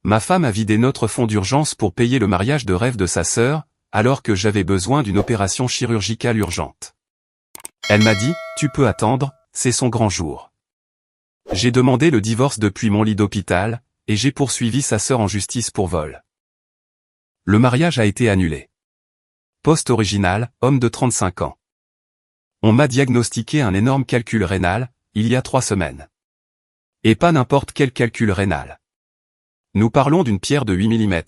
Ma femme a vidé notre fonds d'urgence pour payer le mariage de rêve de sa sœur, alors que j'avais besoin d'une opération chirurgicale urgente. Elle m'a dit, tu peux attendre, c'est son grand jour. J'ai demandé le divorce depuis mon lit d'hôpital, et j'ai poursuivi sa sœur en justice pour vol. Le mariage a été annulé. Poste original, homme de 35 ans. On m'a diagnostiqué un énorme calcul rénal, il y a 3 semaines. Et pas n'importe quel calcul rénal. Nous parlons d'une pierre de 8 mm,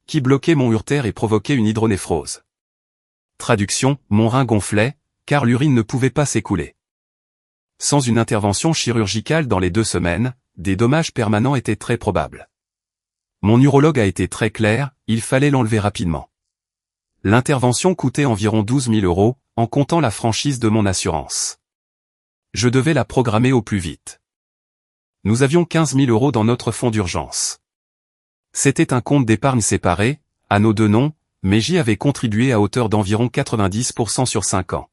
qui bloquait mon uretère et provoquait une hydronéphrose. Traduction, mon rein gonflait, car l'urine ne pouvait pas s'écouler. Sans une intervention chirurgicale dans les 2 semaines, des dommages permanents étaient très probables. Mon urologue a été très clair, il fallait l'enlever rapidement. L'intervention coûtait environ 12 000 €, en comptant la franchise de mon assurance. Je devais la programmer au plus vite. Nous avions 15 000 € dans notre fonds d'urgence. C'était un compte d'épargne séparé, à nos 2 noms, mais j'y avais contribué à hauteur d'environ 90% sur 5 ans.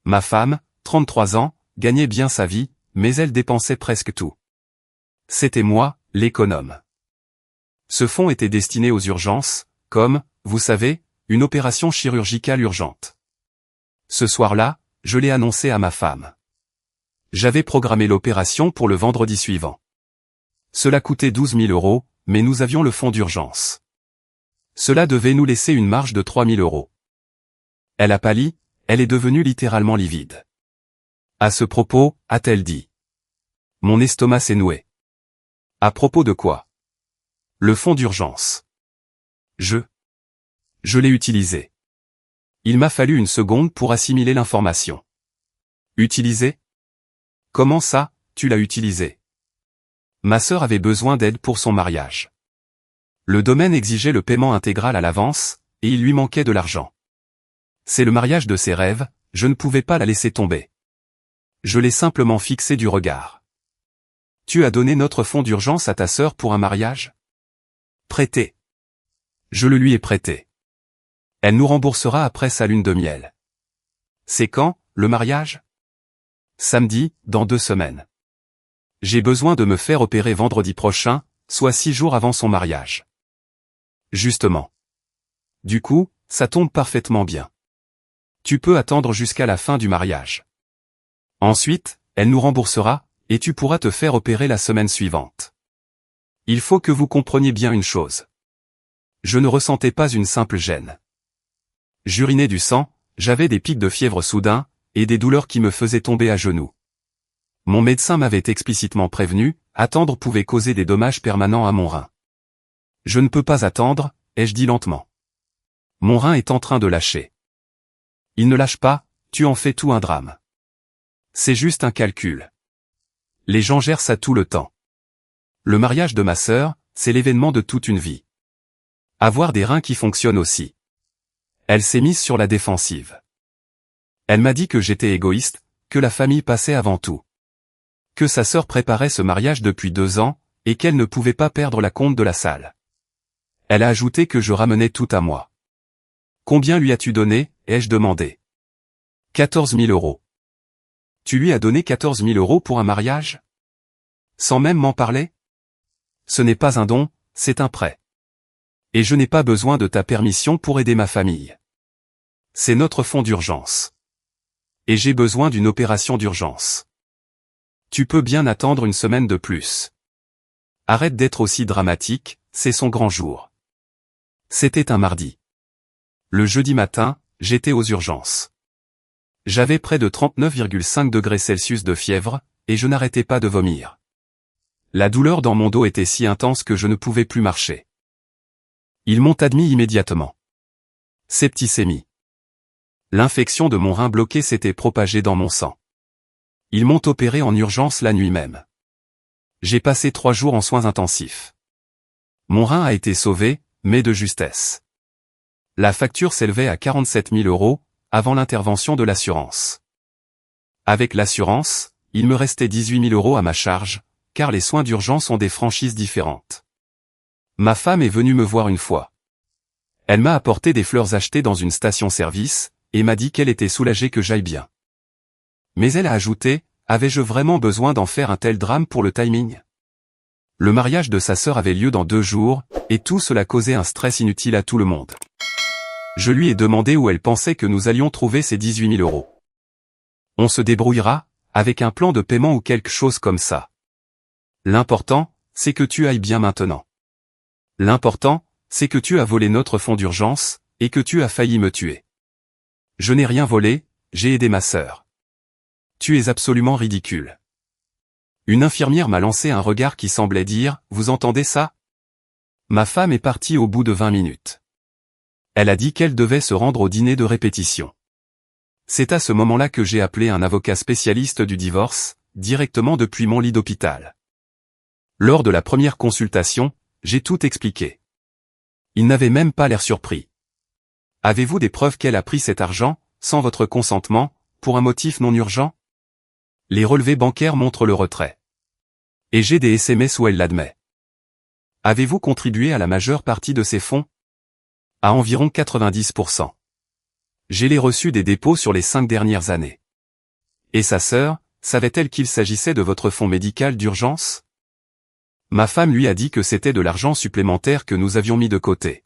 Ma femme, 33 ans, gagnait bien sa vie, mais elle dépensait presque tout. C'était moi, l'économe. Ce fonds était destiné aux urgences, comme, vous savez, une opération chirurgicale urgente. Ce soir-là, je l'ai annoncé à ma femme. J'avais programmé l'opération pour le vendredi suivant. Cela coûtait 12 000 €, mais nous avions le fonds d'urgence. Cela devait nous laisser une marge de 3 000 €. Elle a pâli, elle est devenue littéralement livide. À ce propos, a-t-elle dit. Mon estomac s'est noué. À propos de quoi? Le fonds d'urgence. Je l'ai utilisé. Il m'a fallu une seconde pour assimiler l'information. Utilisé? Comment ça, tu l'as utilisé? Ma sœur avait besoin d'aide pour son mariage. Le domaine exigeait le paiement intégral à l'avance, et il lui manquait de l'argent. C'est le mariage de ses rêves, je ne pouvais pas la laisser tomber. Je l'ai simplement fixé du regard. Tu as donné notre fonds d'urgence à ta sœur pour un mariage? Prêté. Je le lui ai prêté. Elle nous remboursera après sa lune de miel. C'est quand, le mariage? Samedi, dans 2 semaines. J'ai besoin de me faire opérer vendredi prochain, soit 6 jours avant son mariage. Justement. Du coup, ça tombe parfaitement bien. Tu peux attendre jusqu'à la fin du mariage. Ensuite, elle nous remboursera, et tu pourras te faire opérer la semaine suivante. Il faut que vous compreniez bien une chose. Je ne ressentais pas une simple gêne. J'urinais du sang, j'avais des pics de fièvre soudains, et des douleurs qui me faisaient tomber à genoux. Mon médecin m'avait explicitement prévenu, attendre pouvait causer des dommages permanents à mon rein. Je ne peux pas attendre, ai-je dit lentement. Mon rein est en train de lâcher. Il ne lâche pas, tu en fais tout un drame. C'est juste un calcul. Les gens gèrent ça tout le temps. Le mariage de ma sœur, c'est l'événement de toute une vie. Avoir des reins qui fonctionnent aussi. Elle s'est mise sur la défensive. Elle m'a dit que j'étais égoïste, que la famille passait avant tout. Que sa sœur préparait ce mariage depuis 2 ans, et qu'elle ne pouvait pas perdre la compte de la salle. Elle a ajouté que je ramenais tout à moi. Combien lui as-tu donné, ai-je demandé. 14 000 €. Tu lui as donné 14 000 € pour un mariage? Sans même m'en parler? Ce n'est pas un don, c'est un prêt. Et je n'ai pas besoin de ta permission pour aider ma famille. C'est notre fonds d'urgence. Et j'ai besoin d'une opération d'urgence. Tu peux bien attendre une semaine de plus. Arrête d'être aussi dramatique, c'est son grand jour. C'était un mardi. Le jeudi matin, j'étais aux urgences. J'avais près de 39,5 degrés Celsius de fièvre, et je n'arrêtais pas de vomir. La douleur dans mon dos était si intense que je ne pouvais plus marcher. Ils m'ont admis immédiatement. Septicémie. L'infection de mon rein bloqué s'était propagée dans mon sang. Ils m'ont opéré en urgence la nuit même. J'ai passé 3 jours en soins intensifs. Mon rein a été sauvé, mais de justesse. La facture s'élevait à 47 000 € avant l'intervention de l'assurance. Avec l'assurance, il me restait 18 000 € à ma charge, car les soins d'urgence ont des franchises différentes. Ma femme est venue me voir une fois. Elle m'a apporté des fleurs achetées dans une station-service, et m'a dit qu'elle était soulagée que j'aille bien. Mais elle a ajouté, avais-je vraiment besoin d'en faire un tel drame pour le timing? Le mariage de sa sœur avait lieu dans 2 jours, et tout cela causait un stress inutile à tout le monde. Je lui ai demandé où elle pensait que nous allions trouver ces 18 000 €. On se débrouillera, avec un plan de paiement ou quelque chose comme ça. L'important, c'est que tu ailles bien maintenant. L'important, c'est que tu as volé notre fonds d'urgence, et que tu as failli me tuer. Je n'ai rien volé, j'ai aidé ma sœur. Tu es absolument ridicule. Une infirmière m'a lancé un regard qui semblait dire, vous entendez ça? Ma femme est partie au bout de 20 minutes. Elle a dit qu'elle devait se rendre au dîner de répétition. C'est à ce moment-là que j'ai appelé un avocat spécialiste du divorce, directement depuis mon lit d'hôpital. Lors de la première consultation, j'ai tout expliqué. Il n'avait même pas l'air surpris. Avez-vous des preuves qu'elle a pris cet argent, sans votre consentement, pour un motif non urgent? Les relevés bancaires montrent le retrait. Et j'ai des SMS où elle l'admet. Avez-vous contribué à la majeure partie de ces fonds? À environ 90%. J'ai les reçus des dépôts sur les 5 dernières années. Et sa sœur, savait-elle qu'il s'agissait de votre fonds médical d'urgence? Ma femme lui a dit que c'était de l'argent supplémentaire que nous avions mis de côté.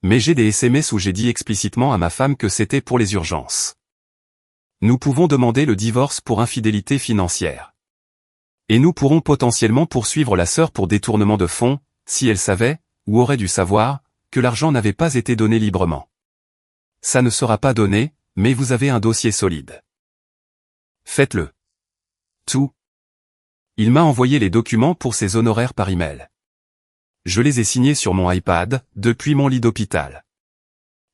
Mais j'ai des SMS où j'ai dit explicitement à ma femme que c'était pour les urgences. Nous pouvons demander le divorce pour infidélité financière. Et nous pourrons potentiellement poursuivre la sœur pour détournement de fonds, si elle savait, ou aurait dû savoir, que l'argent n'avait pas été donné librement. Ça ne sera pas donné, mais vous avez un dossier solide. Faites-le. Tout. Il m'a envoyé les documents pour ses honoraires par email. Je les ai signés sur mon iPad, depuis mon lit d'hôpital.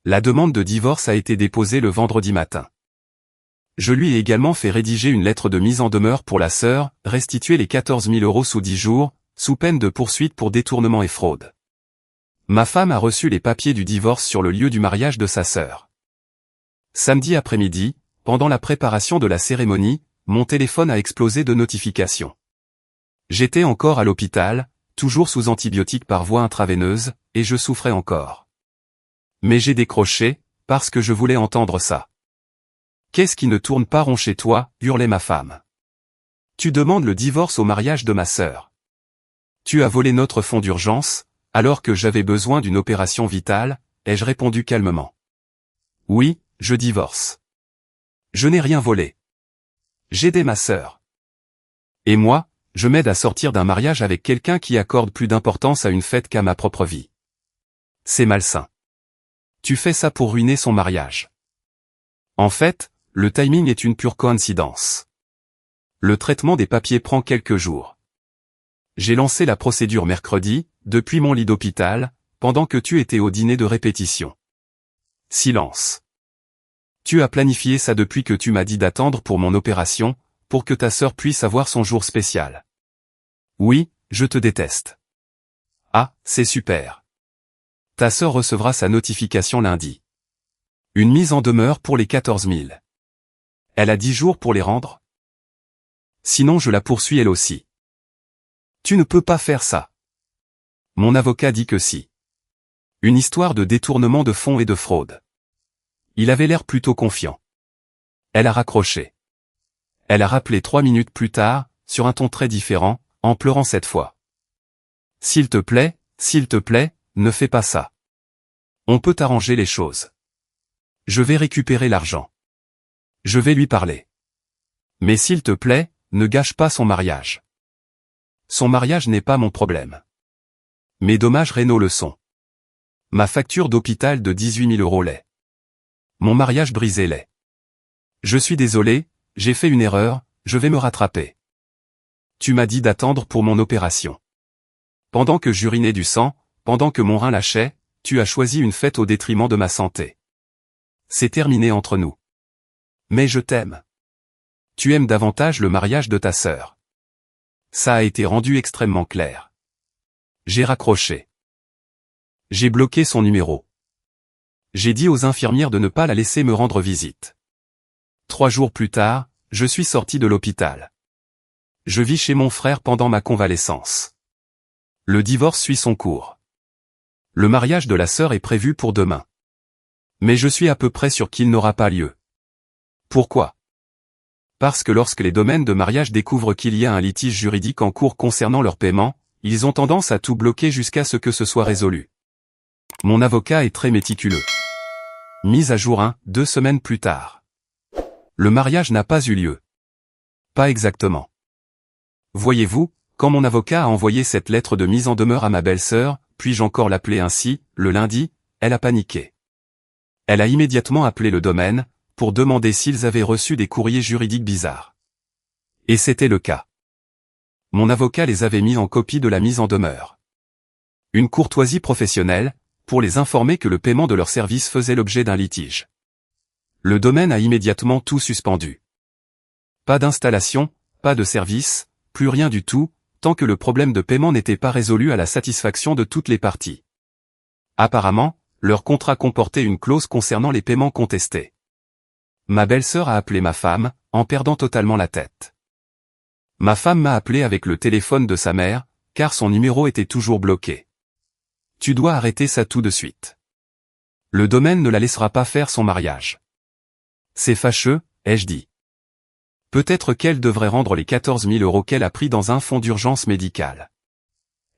La demande de divorce a été déposée le vendredi matin. Je lui ai également fait rédiger une lettre de mise en demeure pour la sœur, restituer les 14 000 € sous 10 jours, sous peine de poursuite pour détournement et fraude. Ma femme a reçu les papiers du divorce sur le lieu du mariage de sa sœur. Samedi après-midi, pendant la préparation de la cérémonie, mon téléphone a explosé de notifications. J'étais encore à l'hôpital, toujours sous antibiotiques par voie intraveineuse, et je souffrais encore. Mais j'ai décroché, parce que je voulais entendre ça. Qu'est-ce qui ne tourne pas rond chez toi, hurlait ma femme. Tu demandes le divorce au mariage de ma sœur. Tu as volé notre fonds d'urgence, alors que j'avais besoin d'une opération vitale, ai-je répondu calmement. Oui, je divorce. Je n'ai rien volé. J'aidais ma sœur. Et moi, je m'aide à sortir d'un mariage avec quelqu'un qui accorde plus d'importance à une fête qu'à ma propre vie. C'est malsain. Tu fais ça pour ruiner son mariage. En fait, le timing est une pure coïncidence. Le traitement des papiers prend quelques jours. J'ai lancé la procédure mercredi, depuis mon lit d'hôpital, pendant que tu étais au dîner de répétition. Silence. Tu as planifié ça depuis que tu m'as dit d'attendre pour mon opération, pour que ta sœur puisse avoir son jour spécial. Oui, je te déteste. Ah, c'est super. Ta sœur recevra sa notification lundi. Une mise en demeure pour les 14 000. Elle a 10 jours pour les rendre? Sinon je la poursuis elle aussi. Tu ne peux pas faire ça. Mon avocat dit que si. Une histoire de détournement de fonds et de fraude. Il avait l'air plutôt confiant. Elle a raccroché. Elle a rappelé 3 minutes plus tard, sur un ton très différent, en pleurant cette fois. S'il te plaît, ne fais pas ça. On peut arranger les choses. Je vais récupérer l'argent. Je vais lui parler. Mais s'il te plaît, ne gâche pas son mariage. Son mariage n'est pas mon problème. Mes dommages rénaux le sont. Ma facture d'hôpital de 18 000 € l'est. Mon mariage brisé l'est. Je suis désolé, j'ai fait une erreur, je vais me rattraper. Tu m'as dit d'attendre pour mon opération. Pendant que j'urinais du sang, pendant que mon rein lâchait, tu as choisi une fête au détriment de ma santé. C'est terminé entre nous. Mais je t'aime. Tu aimes davantage le mariage de ta sœur. Ça a été rendu extrêmement clair. J'ai raccroché. J'ai bloqué son numéro. J'ai dit aux infirmières de ne pas la laisser me rendre visite. 3 jours plus tard, je suis sorti de l'hôpital. Je vis chez mon frère pendant ma convalescence. Le divorce suit son cours. Le mariage de la sœur est prévu pour demain. Mais je suis à peu près sûr qu'il n'aura pas lieu. Pourquoi? Parce que lorsque les domaines de mariage découvrent qu'il y a un litige juridique en cours concernant leur paiement, ils ont tendance à tout bloquer jusqu'à ce que ce soit résolu. Mon avocat est très méticuleux. Mise à jour 2 semaines plus tard. Le mariage n'a pas eu lieu. Pas exactement. Voyez-vous, quand mon avocat a envoyé cette lettre de mise en demeure à ma belle-sœur, puis-je encore l'appeler ainsi, le lundi, elle a paniqué. Elle a immédiatement appelé le domaine, pour demander s'ils avaient reçu des courriers juridiques bizarres. Et c'était le cas. Mon avocat les avait mis en copie de la mise en demeure. Une courtoisie professionnelle, pour les informer que le paiement de leur service faisait l'objet d'un litige. Le domaine a immédiatement tout suspendu. Pas d'installation, pas de service, plus rien du tout, tant que le problème de paiement n'était pas résolu à la satisfaction de toutes les parties. Apparemment, leur contrat comportait une clause concernant les paiements contestés. Ma belle-sœur a appelé ma femme, en perdant totalement la tête. Ma femme m'a appelé avec le téléphone de sa mère, car son numéro était toujours bloqué. Tu dois arrêter ça tout de suite. Le domaine ne la laissera pas faire son mariage. C'est fâcheux, ai-je dit. Peut-être qu'elle devrait rendre les 14 000 € qu'elle a pris dans un fonds d'urgence médicale.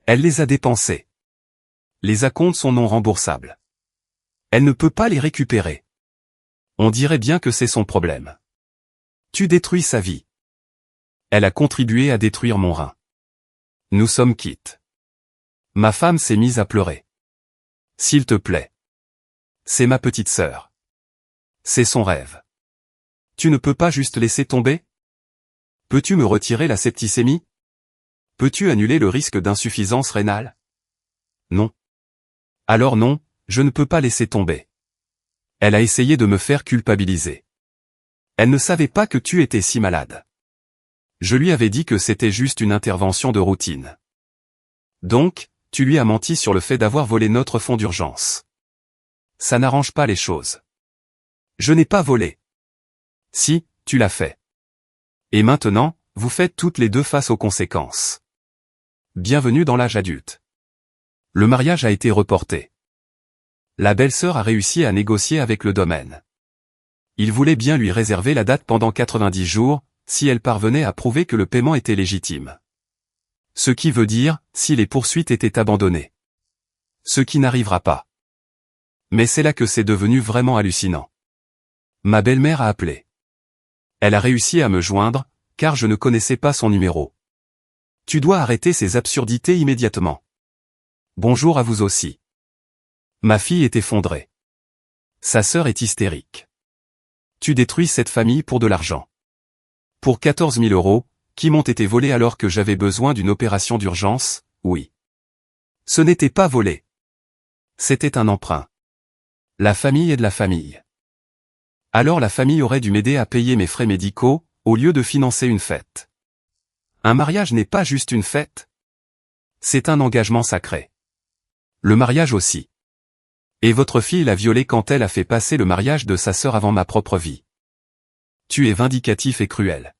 Elle les a dépensés. Les acomptes sont non remboursables. Elle ne peut pas les récupérer. On dirait bien que c'est son problème. Tu détruis sa vie. Elle a contribué à détruire mon rein. Nous sommes quittes. Ma femme s'est mise à pleurer. S'il te plaît. C'est ma petite sœur. C'est son rêve. Tu ne peux pas juste laisser tomber? Peux-tu me retirer la septicémie? Peux-tu annuler le risque d'insuffisance rénale? Non. Alors non, je ne peux pas laisser tomber. Elle a essayé de me faire culpabiliser. Elle ne savait pas que tu étais si malade. Je lui avais dit que c'était juste une intervention de routine. Donc, tu lui as menti sur le fait d'avoir volé notre fonds d'urgence. Ça n'arrange pas les choses. Je n'ai pas volé. Si, tu l'as fait. Et maintenant, vous faites toutes les deux face aux conséquences. Bienvenue dans l'âge adulte. Le mariage a été reporté. La belle-sœur a réussi à négocier avec le domaine. Il voulait bien lui réserver la date pendant 90 jours, si elle parvenait à prouver que le paiement était légitime. Ce qui veut dire, si les poursuites étaient abandonnées. Ce qui n'arrivera pas. Mais c'est là que c'est devenu vraiment hallucinant. Ma belle-mère a appelé. Elle a réussi à me joindre, car je ne connaissais pas son numéro. Tu dois arrêter ces absurdités immédiatement. Bonjour à vous aussi. Ma fille est effondrée. Sa sœur est hystérique. Tu détruis cette famille pour de l'argent. Pour 14 000 €, qui m'ont été volés alors que j'avais besoin d'une opération d'urgence, oui. Ce n'était pas volé. C'était un emprunt. La famille est de la famille. Alors la famille aurait dû m'aider à payer mes frais médicaux, au lieu de financer une fête. Un mariage n'est pas juste une fête. C'est un engagement sacré. Le mariage aussi. Et votre fille l'a violé quand elle a fait passer le mariage de sa sœur avant ma propre vie. Tu es vindicatif et cruel.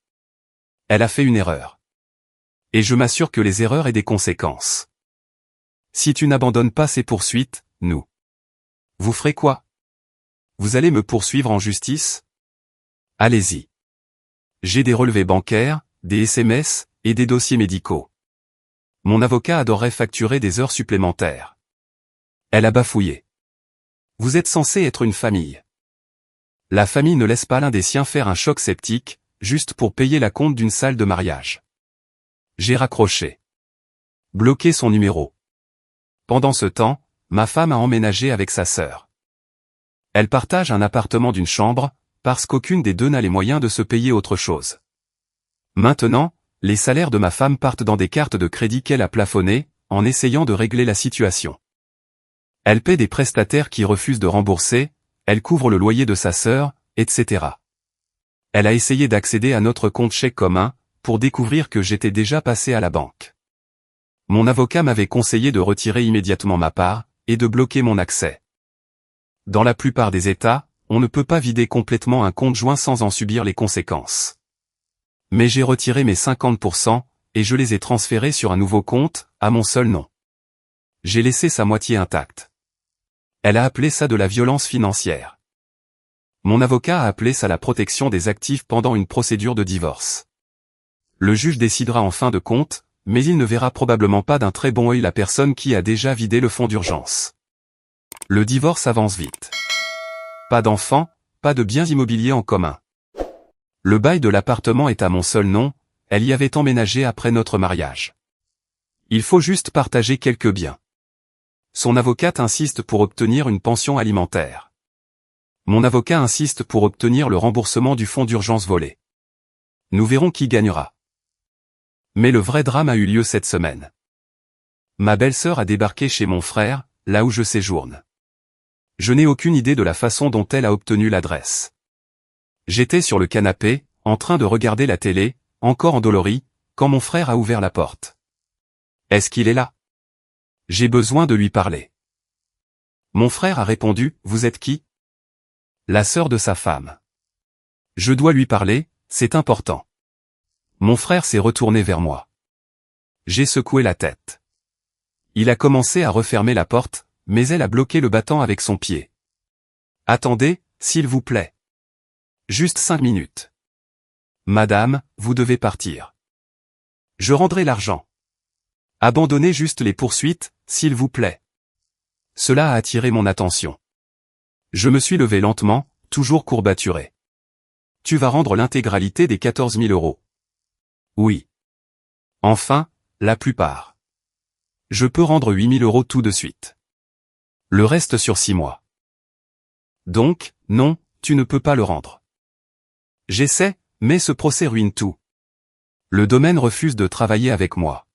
Elle a fait une erreur. Et je m'assure que les erreurs aient des conséquences. Si tu n'abandonnes pas ces poursuites, vous ferez quoi? Vous allez me poursuivre en justice? Allez-y. J'ai des relevés bancaires, des SMS, et des dossiers médicaux. Mon avocat adorerait facturer des heures supplémentaires. Elle a bafouillé. Vous êtes censé être une famille. La famille ne laisse pas l'un des siens faire un choc septique, juste pour payer la compte d'une salle de mariage. J'ai raccroché. Bloqué son numéro. Pendant ce temps, ma femme a emménagé avec sa sœur. Elle partage un appartement d'une chambre, parce qu'aucune des deux n'a les moyens de se payer autre chose. Maintenant, les salaires de ma femme partent dans des cartes de crédit qu'elle a plafonnées, en essayant de régler la situation. Elle paie des prestataires qui refusent de rembourser, elle couvre le loyer de sa sœur, etc. Elle a essayé d'accéder à notre compte chèque commun, pour découvrir que j'étais déjà passé à la banque. Mon avocat m'avait conseillé de retirer immédiatement ma part, et de bloquer mon accès. Dans la plupart des États, on ne peut pas vider complètement un compte joint sans en subir les conséquences. Mais j'ai retiré mes 50%, et je les ai transférés sur un nouveau compte, à mon seul nom. J'ai laissé sa moitié intacte. Elle a appelé ça de la violence financière. Mon avocat a appelé ça la protection des actifs pendant une procédure de divorce. Le juge décidera en fin de compte, mais il ne verra probablement pas d'un très bon œil la personne qui a déjà vidé le fonds d'urgence. Le divorce avance vite. Pas d'enfants, pas de biens immobiliers en commun. Le bail de l'appartement est à mon seul nom, elle y avait emménagé après notre mariage. Il faut juste partager quelques biens. Son avocate insiste pour obtenir une pension alimentaire. Mon avocat insiste pour obtenir le remboursement du fonds d'urgence volé. Nous verrons qui gagnera. Mais le vrai drame a eu lieu cette semaine. Ma belle-sœur a débarqué chez mon frère, là où je séjourne. Je n'ai aucune idée de la façon dont elle a obtenu l'adresse. J'étais sur le canapé, en train de regarder la télé, encore endolori, quand mon frère a ouvert la porte. Est-ce qu'il est là? J'ai besoin de lui parler. Mon frère a répondu, vous êtes qui? La sœur de sa femme. Je dois lui parler, c'est important. Mon frère s'est retourné vers moi. J'ai secoué la tête. Il a commencé à refermer la porte, mais elle a bloqué le battant avec son pied. Attendez, s'il vous plaît. Juste 5 minutes. Madame, vous devez partir. Je rendrai l'argent. Abandonnez juste les poursuites, s'il vous plaît. Cela a attiré mon attention. Je me suis levé lentement, toujours courbaturé. Tu vas rendre l'intégralité des 14 000 €. Oui. Enfin, la plupart. Je peux rendre 8 000 € tout de suite. Le reste sur 6 mois. Donc, non, tu ne peux pas le rendre. J'essaie, mais ce procès ruine tout. Le domaine refuse de travailler avec moi.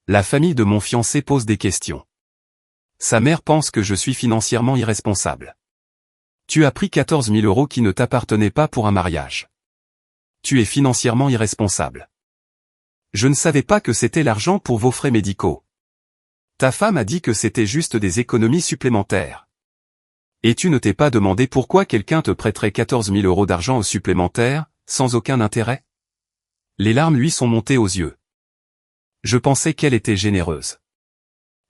La famille de mon fiancé pose des questions. Sa mère pense que je suis financièrement irresponsable. Tu as pris 14 000 € qui ne t'appartenaient pas pour un mariage. Tu es financièrement irresponsable. Je ne savais pas que c'était l'argent pour vos frais médicaux. Ta femme a dit que c'était juste des économies supplémentaires. Et tu ne t'es pas demandé pourquoi quelqu'un te prêterait 14 000 € d'argent au supplémentaire, sans aucun intérêt? Les larmes lui sont montées aux yeux. Je pensais qu'elle était généreuse.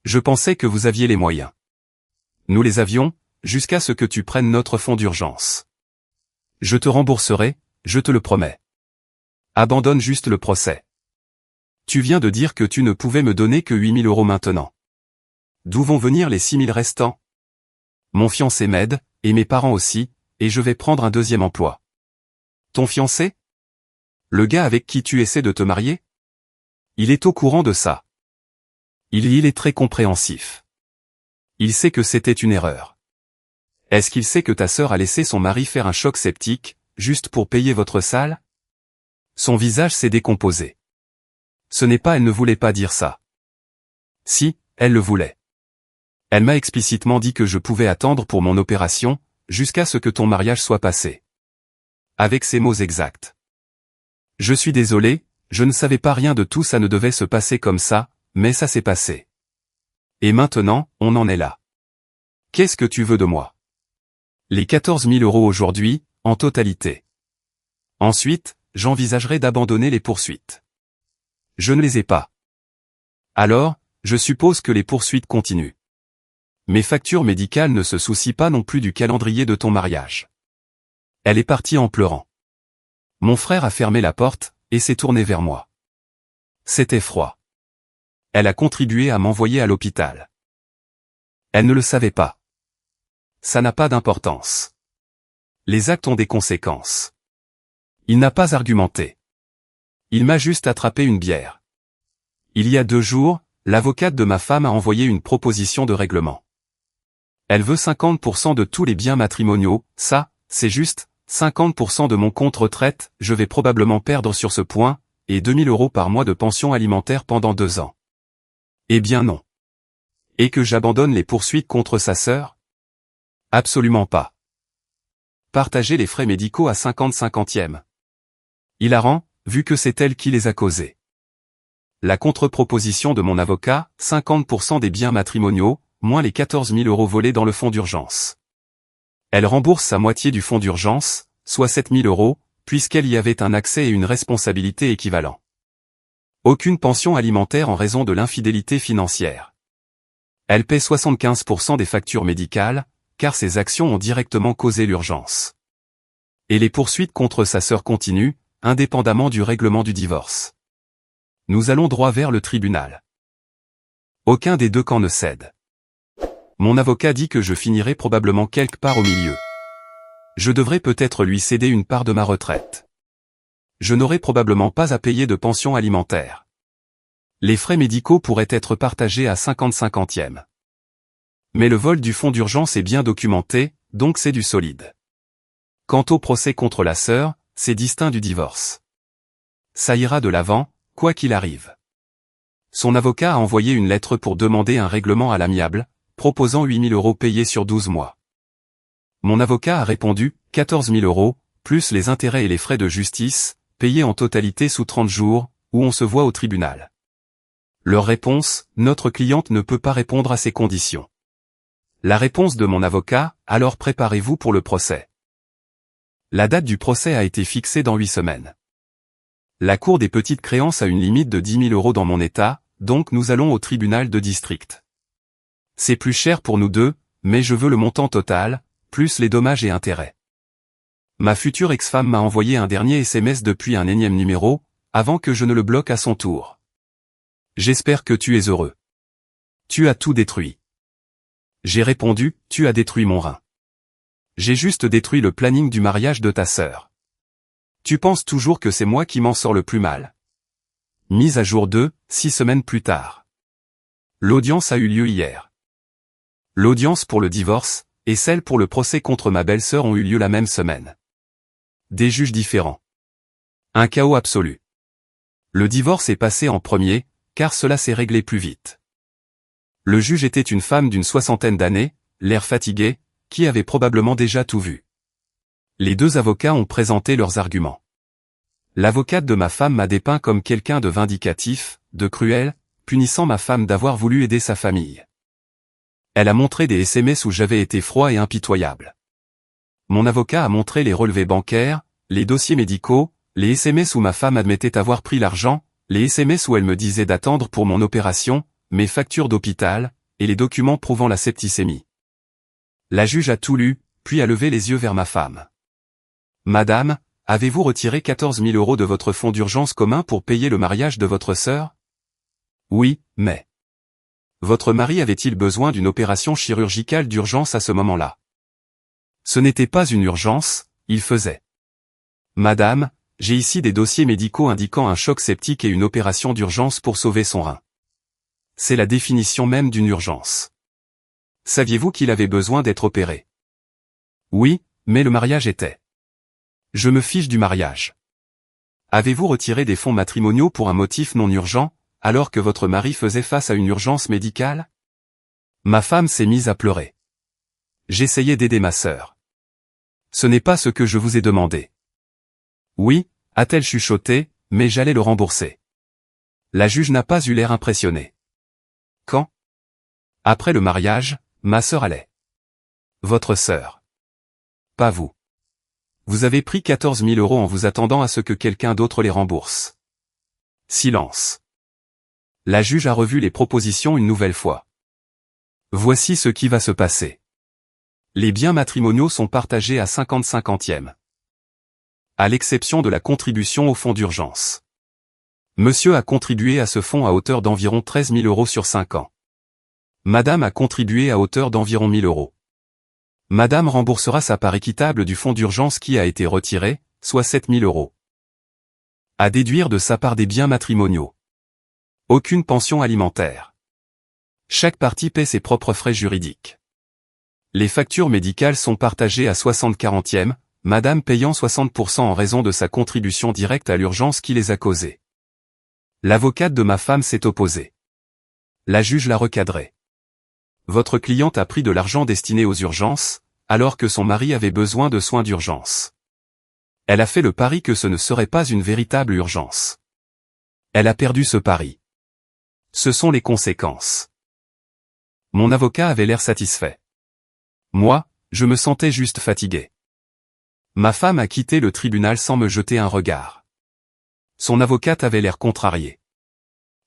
Je pensais que vous aviez les moyens. Nous les avions, jusqu'à ce que tu prennes notre fonds d'urgence. Je te rembourserai, je te le promets. Abandonne juste le procès. Tu viens de dire que tu ne pouvais me donner que 8 000 € maintenant. D'où vont venir les 6 000 restants? Mon fiancé m'aide, et mes parents aussi, et je vais prendre un deuxième emploi. Ton fiancé? Le gars avec qui tu essaies de te marier? Il est au courant de ça. Il est très compréhensif. Il sait que c'était une erreur. Est-ce qu'il sait que ta sœur a laissé son mari faire un choc septique, juste pour payer votre salle? Son visage s'est décomposé. Ce n'est pas elle ne voulait pas dire ça. Si, elle le voulait. Elle m'a explicitement dit que je pouvais attendre pour mon opération, jusqu'à ce que ton mariage soit passé. Avec ces mots exacts. Je suis désolé, je ne savais pas rien de tout, ça ne devait se passer comme ça, mais ça s'est passé. Et maintenant, on en est là. Qu'est-ce que tu veux de moi? Les 14 000 € aujourd'hui, en totalité. Ensuite, j'envisagerai d'abandonner les poursuites. Je ne les ai pas. Alors, je suppose que les poursuites continuent. Mes factures médicales ne se soucient pas non plus du calendrier de ton mariage. Elle est partie en pleurant. Mon frère a fermé la porte, et s'est tourné vers moi. C'était froid. Elle a contribué à m'envoyer à l'hôpital. Elle ne le savait pas. Ça n'a pas d'importance. Les actes ont des conséquences. Il n'a pas argumenté. Il m'a juste attrapé une bière. Il y a 2 jours, l'avocate de ma femme a envoyé une proposition de règlement. Elle veut 50% de tous les biens matrimoniaux, ça, c'est juste, 50% de mon compte retraite, je vais probablement perdre sur ce point, et 2 000 € par mois de pension alimentaire pendant 2 ans. Eh bien non. Et que j'abandonne les poursuites contre sa sœur? Absolument pas. Partager les frais médicaux à 50-50e. Hilarant, vu que c'est elle qui les a causés. La contre-proposition de mon avocat, 50% des biens matrimoniaux, moins les 14 000 € volés dans le fonds d'urgence. Elle rembourse sa moitié du fonds d'urgence, soit 7 000 €, puisqu'elle y avait un accès et une responsabilité équivalents. Aucune pension alimentaire en raison de l'infidélité financière. Elle paie 75% des factures médicales, car ses actions ont directement causé l'urgence. Et les poursuites contre sa sœur continuent, indépendamment du règlement du divorce. Nous allons droit vers le tribunal. Aucun des deux camps ne cède. Mon avocat dit que je finirai probablement quelque part au milieu. Je devrais peut-être lui céder une part de ma retraite. Je n'aurai probablement pas à payer de pension alimentaire. Les frais médicaux pourraient être partagés à 50-50e. Mais le vol du fonds d'urgence est bien documenté, donc c'est du solide. Quant au procès contre la sœur, c'est distinct du divorce. Ça ira de l'avant, quoi qu'il arrive. Son avocat a envoyé une lettre pour demander un règlement à l'amiable, proposant 8 000 € payés sur 12 mois. Mon avocat a répondu, 14 000 €, plus les intérêts et les frais de justice, payés en totalité sous 30 jours, où on se voit au tribunal. Leur réponse, notre cliente ne peut pas répondre à ces conditions. La réponse de mon avocat, alors préparez-vous pour le procès. La date du procès a été fixée dans 8 semaines. La Cour des petites créances a une limite de 10 000 € dans mon État, donc nous allons au tribunal de district. C'est plus cher pour nous deux, mais je veux le montant total, plus les dommages et intérêts. Ma future ex-femme m'a envoyé un dernier SMS depuis un énième numéro, avant que je ne le bloque à son tour. J'espère que tu es heureux. Tu as tout détruit. J'ai répondu, tu as détruit mon rein. J'ai juste détruit le planning du mariage de ta sœur. Tu penses toujours que c'est moi qui m'en sors le plus mal. Mise à jour 2, 6 semaines plus tard. L'audience a eu lieu hier. L'audience pour le divorce, et celle pour le procès contre ma belle-sœur ont eu lieu la même semaine. Des juges différents. Un chaos absolu. Le divorce est passé en premier, car cela s'est réglé plus vite. Le juge était une femme d'une 60aine d'années, l'air fatigué, qui avait probablement déjà tout vu. Les deux avocats ont présenté leurs arguments. L'avocate de ma femme m'a dépeint comme quelqu'un de vindicatif, de cruel, punissant ma femme d'avoir voulu aider sa famille. Elle a montré des SMS où j'avais été froid et impitoyable. Mon avocat a montré les relevés bancaires, les dossiers médicaux, les SMS où ma femme admettait avoir pris l'argent, les SMS où elle me disait d'attendre pour mon opération, mes factures d'hôpital, et les documents prouvant la septicémie. La juge a tout lu, puis a levé les yeux vers ma femme. « Madame, avez-vous retiré 14 000 € de votre fonds d'urgence commun pour payer le mariage de votre sœur ? » ?»« Oui, mais... » »« Votre mari avait-il besoin d'une opération chirurgicale d'urgence à ce moment-là ? » ?»« Ce n'était pas une urgence, il faisait. »« Madame, j'ai ici des dossiers médicaux indiquant un choc septique et une opération d'urgence pour sauver son rein. C'est la définition même d'une urgence. Saviez-vous qu'il avait besoin d'être opéré ? Oui, mais le mariage était. Je me fiche du mariage. Avez-vous retiré des fonds matrimoniaux pour un motif non urgent, alors que votre mari faisait face à une urgence médicale ? Ma femme s'est mise à pleurer. J'essayais d'aider ma sœur. Ce n'est pas ce que je vous ai demandé. Oui, a-t-elle chuchoté, mais j'allais le rembourser. La juge n'a pas eu l'air impressionnée. Quand ? Après le mariage, ma sœur allait. Votre sœur. Pas vous. Vous avez pris 14 000 € en vous attendant à ce que quelqu'un d'autre les rembourse. Silence. La juge a revu les propositions une nouvelle fois. Voici ce qui va se passer. Les biens matrimoniaux sont partagés à 50-50e. À l'exception de la contribution au fonds d'urgence. Monsieur a contribué à ce fonds à hauteur d'environ 13 000 € sur 5 ans. Madame a contribué à hauteur d'environ 1 000 €. Madame remboursera sa part équitable du fonds d'urgence qui a été retiré, soit 7 000 €. À déduire de sa part des biens matrimoniaux. Aucune pension alimentaire. Chaque partie paie ses propres frais juridiques. Les factures médicales sont partagées à 60-40e, Madame payant 60% en raison de sa contribution directe à l'urgence qui les a causées. L'avocate de ma femme s'est opposée. La juge l'a recadrée. Votre cliente a pris de l'argent destiné aux urgences, alors que son mari avait besoin de soins d'urgence. Elle a fait le pari que ce ne serait pas une véritable urgence. Elle a perdu ce pari. Ce sont les conséquences. Mon avocat avait l'air satisfait. Moi, je me sentais juste fatigué. Ma femme a quitté le tribunal sans me jeter un regard. Son avocate avait l'air contrariée.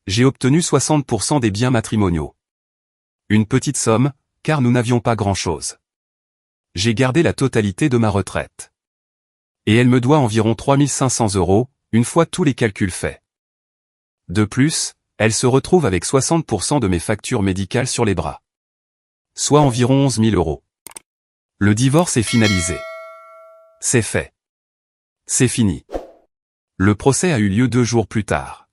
J'ai obtenu 60% des biens matrimoniaux. Une petite somme, car nous n'avions pas grand-chose. J'ai gardé la totalité de ma retraite. Et elle me doit environ 3 500 €, une fois tous les calculs faits. De plus, elle se retrouve avec 60% de mes factures médicales sur les bras. Soit environ 11 000 euros. Le divorce est finalisé. C'est fait. C'est fini. Le procès a eu lieu 2 jours plus tard.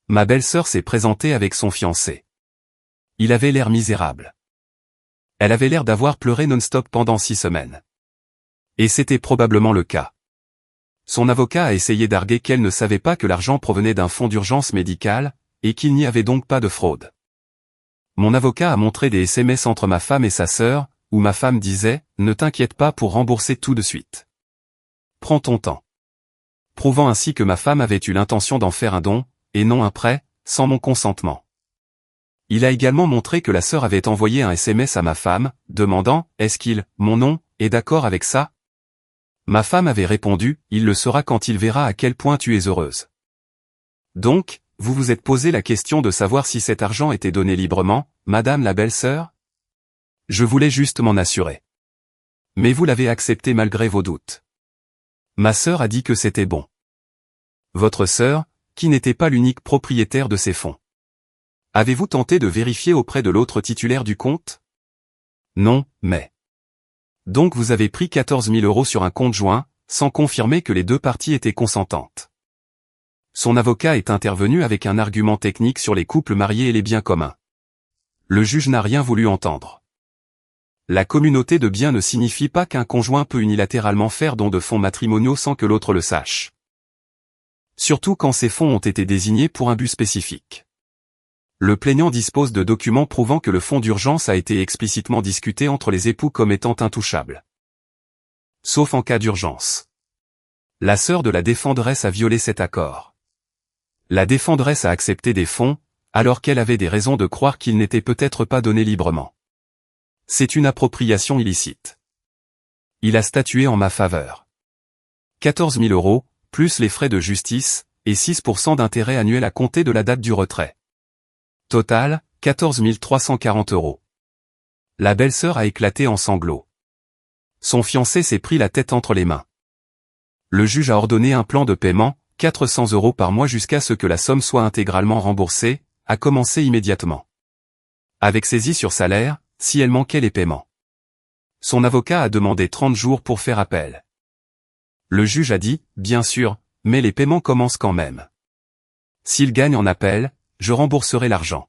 Ma belle-sœur s'est présentée avec son fiancé. Il avait l'air misérable. Elle avait l'air d'avoir pleuré non-stop pendant 6 semaines. Et c'était probablement le cas. Son avocat a essayé d'arguer qu'elle ne savait pas que l'argent provenait d'un fonds d'urgence médicale, et qu'il n'y avait donc pas de fraude. Mon avocat a montré des SMS entre ma femme et sa sœur, où ma femme disait « Ne t'inquiète pas pour rembourser tout de suite. Prends ton temps », prouvant ainsi que ma femme avait eu l'intention d'en faire un don, et non un prêt, sans mon consentement. Il a également montré que la sœur avait envoyé un SMS à ma femme, demandant « Est-ce qu'il, mon nom, est d'accord avec ça ?» Ma femme avait répondu « Il le sera quand il verra à quel point tu es heureuse. » Donc, vous vous êtes posé la question de savoir si cet argent était donné librement, madame la belle-sœur? Je voulais juste m'en assurer. Mais vous l'avez accepté malgré vos doutes. Ma sœur a dit que c'était bon. Votre sœur, qui n'était pas l'unique propriétaire de ces fonds. Avez-vous tenté de vérifier auprès de l'autre titulaire du compte? Non, mais... Donc vous avez pris 14 000 euros sur un compte joint, sans confirmer que les deux parties étaient consentantes. Son avocat est intervenu avec un argument technique sur les couples mariés et les biens communs. Le juge n'a rien voulu entendre. La communauté de biens ne signifie pas qu'un conjoint peut unilatéralement faire don de fonds matrimoniaux sans que l'autre le sache. Surtout quand ces fonds ont été désignés pour un but spécifique. Le plaignant dispose de documents prouvant que le fonds d'urgence a été explicitement discuté entre les époux comme étant intouchable. Sauf en cas d'urgence. La sœur de la défenderesse a violé cet accord. La défenderesse a accepté des fonds, alors qu'elle avait des raisons de croire qu'ils n'étaient peut-être pas donnés librement. C'est une appropriation illicite. Il a statué en ma faveur. 14 000 euros, plus les frais de justice, et 6% d'intérêt annuel à compter de la date du retrait. Total, 14 340 euros. La belle-sœur a éclaté en sanglots. Son fiancé s'est pris la tête entre les mains. Le juge a ordonné un plan de paiement, 400 euros par mois jusqu'à ce que la somme soit intégralement remboursée, à commencer immédiatement. Avec saisie sur salaire, si elle manquait les paiements. Son avocat a demandé 30 jours pour faire appel. Le juge a dit, bien sûr, mais les paiements commencent quand même. S'il gagne en appel, je rembourserai l'argent.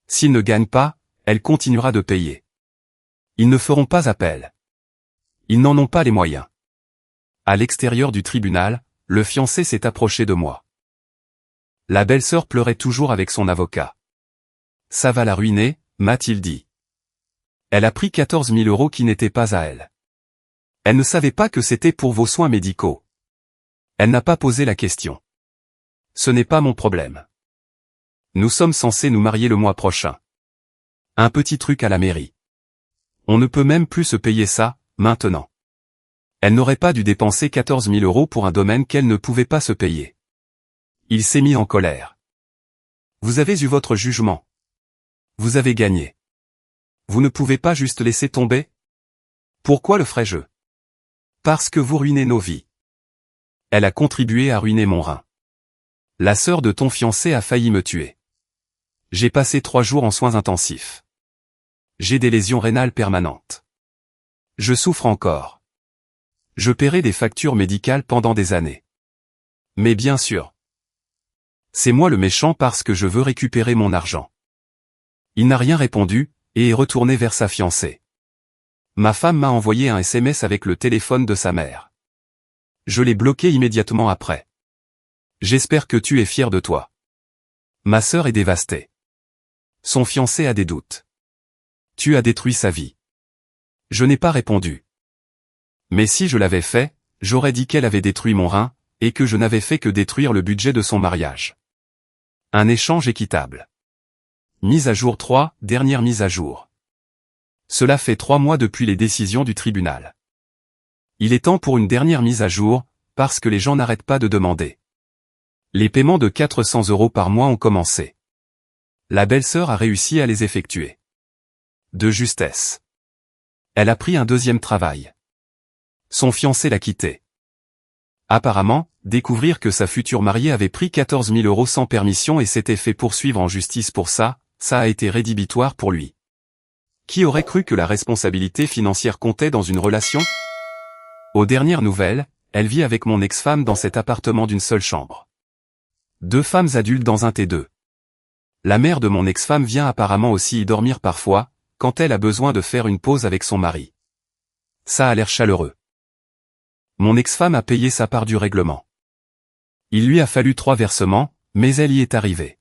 S'il ne gagne pas, elle continuera de payer. Ils ne feront pas appel. Ils n'en ont pas les moyens. À l'extérieur du tribunal, le fiancé s'est approché de moi. La belle-sœur pleurait toujours avec son avocat. Ça va la ruiner, m'a-t-il dit. Elle a pris 14 000 euros qui n'étaient pas à elle. Elle ne savait pas que c'était pour vos soins médicaux. Elle n'a pas posé la question. Ce n'est pas mon problème. Nous sommes censés nous marier le mois prochain. Un petit truc à la mairie. On ne peut même plus se payer ça, maintenant. Elle n'aurait pas dû dépenser 14 000 euros pour un domaine qu'elle ne pouvait pas se payer. Il s'est mis en colère. Vous avez eu votre jugement. Vous avez gagné. Vous ne pouvez pas juste laisser tomber? Pourquoi le ferais-je? Parce que vous ruinez nos vies. Elle a contribué à ruiner mon rein. La sœur de ton fiancé a failli me tuer. J'ai passé 3 jours en soins intensifs. J'ai des lésions rénales permanentes. Je souffre encore. Je paierai des factures médicales pendant des années. Mais bien sûr. C'est moi le méchant parce que je veux récupérer mon argent. Il n'a rien répondu, et est retourné vers sa fiancée. Ma femme m'a envoyé un SMS avec le téléphone de sa mère. Je l'ai bloqué immédiatement après. J'espère que tu es fier de toi. Ma sœur est dévastée. Son fiancé a des doutes. Tu as détruit sa vie. Je n'ai pas répondu. Mais si je l'avais fait, j'aurais dit qu'elle avait détruit mon rein, et que je n'avais fait que détruire le budget de son mariage. Un échange équitable. Mise à jour 3, dernière mise à jour. Cela fait 3 mois depuis les décisions du tribunal. Il est temps pour une dernière mise à jour, parce que les gens n'arrêtent pas de demander. Les paiements de 400 euros par mois ont commencé. La belle-sœur a réussi à les effectuer. De justesse. Elle a pris un deuxième travail. Son fiancé l'a quitté. Apparemment, découvrir que sa future mariée avait pris 14 000 € sans permission et s'était fait poursuivre en justice pour ça, ça a été rédhibitoire pour lui. Qui aurait cru que la responsabilité financière comptait dans une relation? Aux dernières nouvelles, elle vit avec mon ex-femme dans cet appartement d'une seule chambre. 2 femmes adultes dans un T2. La mère de mon ex-femme vient apparemment aussi y dormir parfois, quand elle a besoin de faire une pause avec son mari. Ça a l'air chaleureux. Mon ex-femme a payé sa part du règlement. Il lui a fallu 3 versements, mais elle y est arrivée.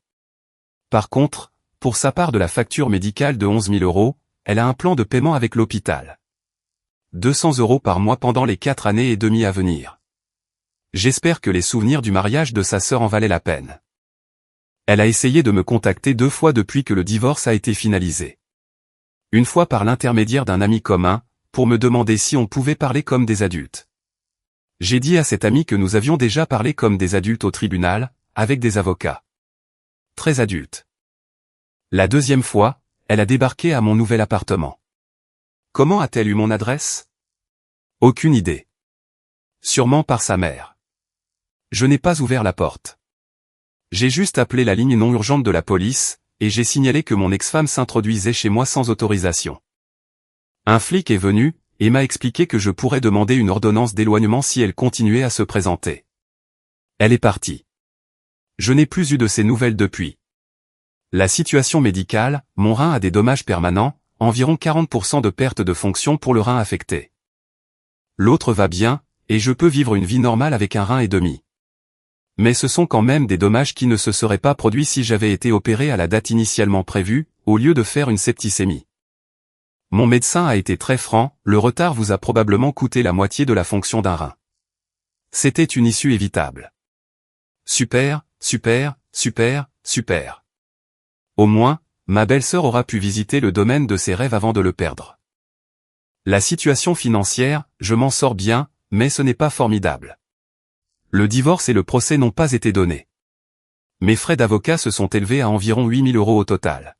Par contre, pour sa part de la facture médicale de 11 000 €, elle a un plan de paiement avec l'hôpital. 200 € par mois pendant les 4 années et demie à venir. J'espère que les souvenirs du mariage de sa sœur en valaient la peine. Elle a essayé de me contacter 2 fois depuis que le divorce a été finalisé. Une fois par l'intermédiaire d'un ami commun, pour me demander si on pouvait parler comme des adultes. J'ai dit à cet ami que nous avions déjà parlé comme des adultes au tribunal, avec des avocats. Très adultes. La 2e fois, elle a débarqué à mon nouvel appartement. Comment a-t-elle eu mon adresse? Aucune idée. Sûrement par sa mère. Je n'ai pas ouvert la porte. J'ai juste appelé la ligne non urgente de la police, et j'ai signalé que mon ex-femme s'introduisait chez moi sans autorisation. Un flic est venu, et m'a expliqué que je pourrais demander une ordonnance d'éloignement si elle continuait à se présenter. Elle est partie. Je n'ai plus eu de ses nouvelles depuis. La situation médicale, mon rein a des dommages permanents, environ 40% de perte de fonction pour le rein affecté. L'autre va bien, et je peux vivre une vie normale avec un rein et demi. Mais ce sont quand même des dommages qui ne se seraient pas produits si j'avais été opéré à la date initialement prévue, au lieu de faire une septicémie. Mon médecin a été très franc, le retard vous a probablement coûté la moitié de la fonction d'un rein. C'était une issue évitable. Super, super, super, super. Au moins, ma belle-sœur aura pu visiter le domaine de ses rêves avant de le perdre. La situation financière, je m'en sors bien, mais ce n'est pas formidable. Le divorce et le procès n'ont pas été donnés. Mes frais d'avocat se sont élevés à environ 8 000 € au total.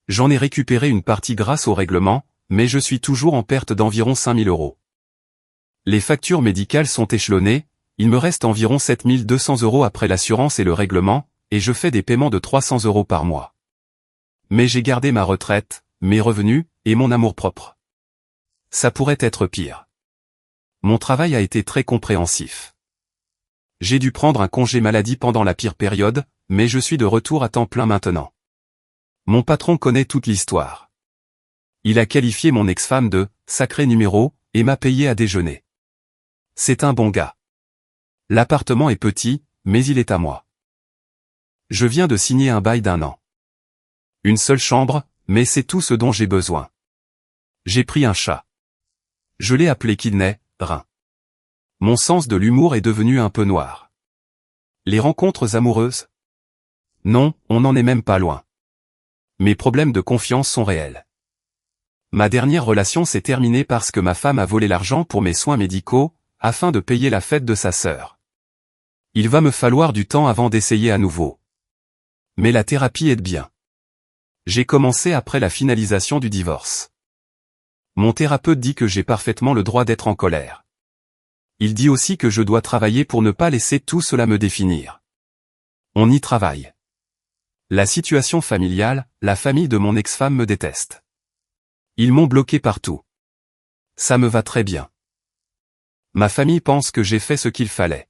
J'en ai récupéré une partie grâce au règlement, mais je suis toujours en perte d'environ 5 000 €. Les factures médicales sont échelonnées, il me reste environ 7 200 € après l'assurance et le règlement, et je fais des paiements de 300 € par mois. Mais j'ai gardé ma retraite, mes revenus, et mon amour-propre. Ça pourrait être pire. Mon travail a été très compréhensif. J'ai dû prendre un congé maladie pendant la pire période, mais je suis de retour à temps plein maintenant. Mon patron connaît toute l'histoire. Il a qualifié mon ex-femme de « sacré numéro » et m'a payé à déjeuner. C'est un bon gars. L'appartement est petit, mais il est à moi. Je viens de signer un bail d'1 an. Une seule chambre, mais c'est tout ce dont j'ai besoin. J'ai pris un chat. Je l'ai appelé Kidney, Rein. Mon sens de l'humour est devenu un peu noir. Les rencontres amoureuses? Non, on n'en est même pas loin. Mes problèmes de confiance sont réels. Ma dernière relation s'est terminée parce que ma femme a volé l'argent pour mes soins médicaux, afin de payer la fête de sa sœur. Il va me falloir du temps avant d'essayer à nouveau. Mais la thérapie aide bien. J'ai commencé après la finalisation du divorce. Mon thérapeute dit que j'ai parfaitement le droit d'être en colère. Il dit aussi que je dois travailler pour ne pas laisser tout cela me définir. On y travaille. La situation familiale, la famille de mon ex-femme me déteste. Ils m'ont bloqué partout. Ça me va très bien. Ma famille pense que j'ai fait ce qu'il fallait.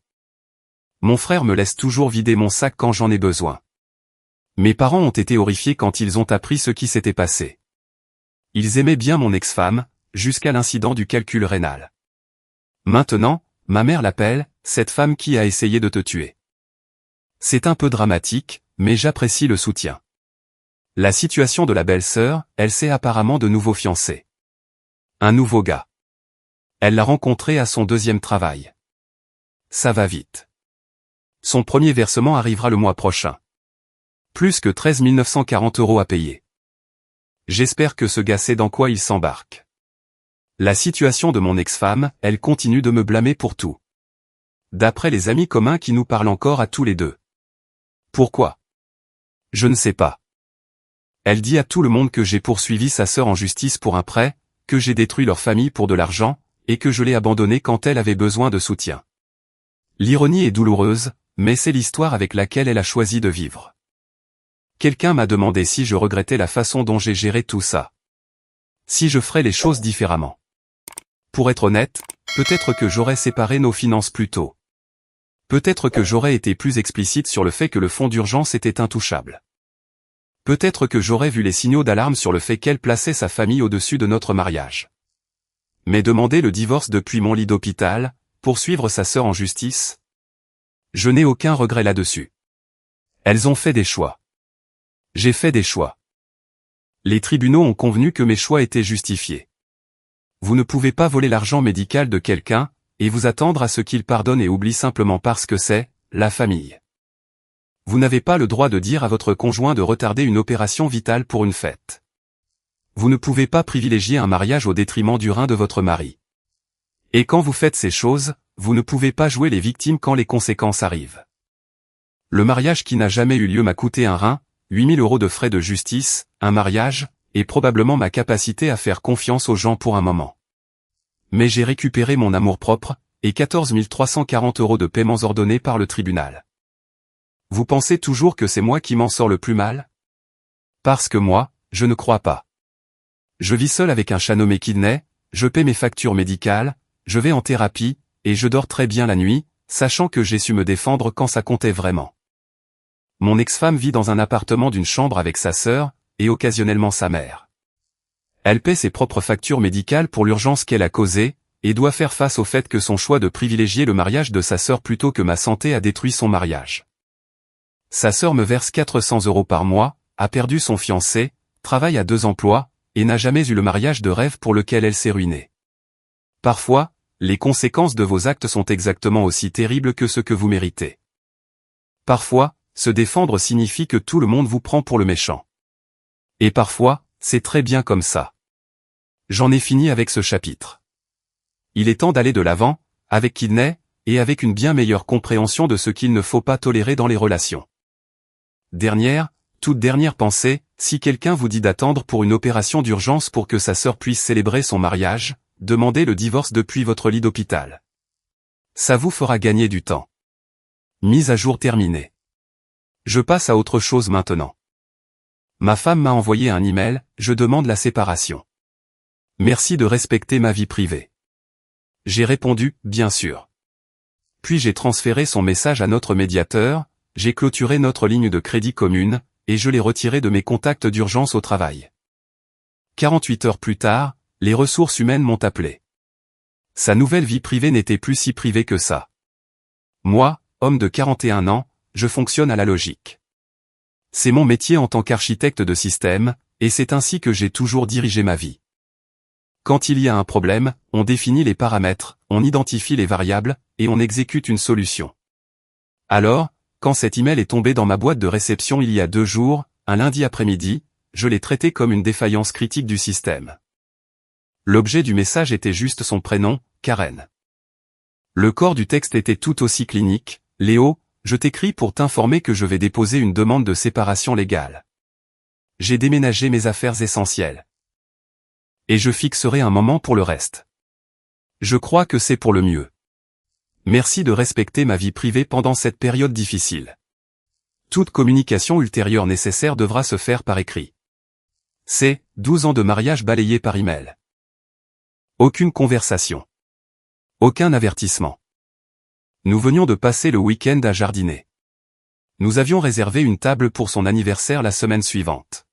Mon frère me laisse toujours vider mon sac quand j'en ai besoin. Mes parents ont été horrifiés quand ils ont appris ce qui s'était passé. Ils aimaient bien mon ex-femme, jusqu'à l'incident du calcul rénal. Maintenant, ma mère l'appelle « cette femme qui a essayé de te tuer ». C'est un peu dramatique, mais j'apprécie le soutien. La situation de la belle-sœur, elle s'est apparemment de nouveau fiancée. Un nouveau gars. Elle l'a rencontré à son 2e travail. Ça va vite. Son premier versement arrivera le mois prochain. Plus que 13 940 € à payer. J'espère que ce gars sait dans quoi il s'embarque. La situation de mon ex-femme, elle continue de me blâmer pour tout. D'après les amis communs qui nous parlent encore à tous les deux. Pourquoi? Je ne sais pas. Elle dit à tout le monde que j'ai poursuivi sa sœur en justice pour un prêt, que j'ai détruit leur famille pour de l'argent, et que je l'ai abandonnée quand elle avait besoin de soutien. L'ironie est douloureuse, mais c'est l'histoire avec laquelle elle a choisi de vivre. Quelqu'un m'a demandé si je regrettais la façon dont j'ai géré tout ça. Si je ferais les choses différemment. Pour être honnête, peut-être que j'aurais séparé nos finances plus tôt. Peut-être que j'aurais été plus explicite sur le fait que le fonds d'urgence était intouchable. Peut-être que j'aurais vu les signaux d'alarme sur le fait qu'elle plaçait sa famille au-dessus de notre mariage. Mais demander le divorce depuis mon lit d'hôpital, poursuivre sa sœur en justice? Je n'ai aucun regret là-dessus. Elles ont fait des choix. J'ai fait des choix. Les tribunaux ont convenu que mes choix étaient justifiés. Vous ne pouvez pas voler l'argent médical de quelqu'un, et vous attendre à ce qu'il pardonne et oublie simplement parce que c'est la famille. Vous n'avez pas le droit de dire à votre conjoint de retarder une opération vitale pour une fête. Vous ne pouvez pas privilégier un mariage au détriment du rein de votre mari. Et quand vous faites ces choses, vous ne pouvez pas jouer les victimes quand les conséquences arrivent. Le mariage qui n'a jamais eu lieu m'a coûté un rein, 8 000 € de frais de justice, un mariage, et probablement ma capacité à faire confiance aux gens pour un moment. Mais j'ai récupéré mon amour-propre, et 14 340 € de paiements ordonnés par le tribunal. Vous pensez toujours que c'est moi qui m'en sors le plus mal? Parce que moi, je ne crois pas. Je vis seul avec un chat nommé Kidney, je paie mes factures médicales, je vais en thérapie, et je dors très bien la nuit, sachant que j'ai su me défendre quand ça comptait vraiment. Mon ex-femme vit dans un appartement d'une chambre avec sa sœur, et occasionnellement sa mère. Elle paie ses propres factures médicales pour l'urgence qu'elle a causée, et doit faire face au fait que son choix de privilégier le mariage de sa sœur plutôt que ma santé a détruit son mariage. Sa sœur me verse 400 € par mois, a perdu son fiancé, travaille à 2 emplois, et n'a jamais eu le mariage de rêve pour lequel elle s'est ruinée. Parfois, les conséquences de vos actes sont exactement aussi terribles que ce que vous méritez. Parfois, se défendre signifie que tout le monde vous prend pour le méchant. Et parfois, c'est très bien comme ça. J'en ai fini avec ce chapitre. Il est temps d'aller de l'avant, avec Kidney, et avec une bien meilleure compréhension de ce qu'il ne faut pas tolérer dans les relations. Toute dernière pensée, si quelqu'un vous dit d'attendre pour une opération d'urgence pour que sa sœur puisse célébrer son mariage, demandez le divorce depuis votre lit d'hôpital. Ça vous fera gagner du temps. Mise à jour terminée. Je passe à autre chose maintenant. Ma femme m'a envoyé un email, je demande la séparation. Merci de respecter ma vie privée. J'ai répondu, bien sûr. Puis j'ai transféré son message à notre médiateur, j'ai clôturé notre ligne de crédit commune, et je l'ai retiré de mes contacts d'urgence au travail. 48 heures plus tard, les ressources humaines m'ont appelé. Sa nouvelle vie privée n'était plus si privée que ça. Moi, homme de 41 ans, je fonctionne à la logique. C'est mon métier en tant qu'architecte de système, et c'est ainsi que j'ai toujours dirigé ma vie. Quand il y a un problème, on définit les paramètres, on identifie les variables, et on exécute une solution. Alors, quand cet email est tombé dans ma boîte de réception il y a 2 jours, un lundi après-midi, je l'ai traité comme une défaillance critique du système. L'objet du message était juste son prénom, Karen. Le corps du texte était tout aussi clinique, Léo, je t'écris pour t'informer que je vais déposer une demande de séparation légale. J'ai déménagé mes affaires essentielles. Et je fixerai un moment pour le reste. Je crois que c'est pour le mieux. Merci de respecter ma vie privée pendant cette période difficile. Toute communication ultérieure nécessaire devra se faire par écrit. C'est 12 ans de mariage balayés par email. Aucune conversation. Aucun avertissement. Nous venions de passer le week-end à jardiner. Nous avions réservé une table pour son anniversaire la semaine suivante.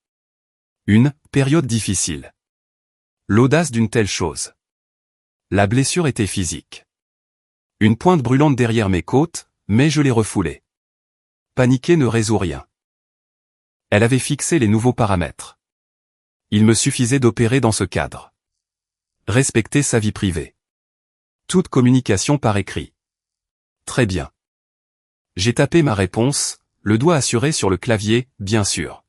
Une période difficile. L'audace d'une telle chose. La blessure était physique. Une pointe brûlante derrière mes côtes, mais je l'ai refoulée. Paniquer ne résout rien. Elle avait fixé les nouveaux paramètres. Il me suffisait d'opérer dans ce cadre. Respecter sa vie privée. Toute communication par écrit. Très bien. J'ai tapé ma réponse, le doigt assuré sur le clavier, bien sûr.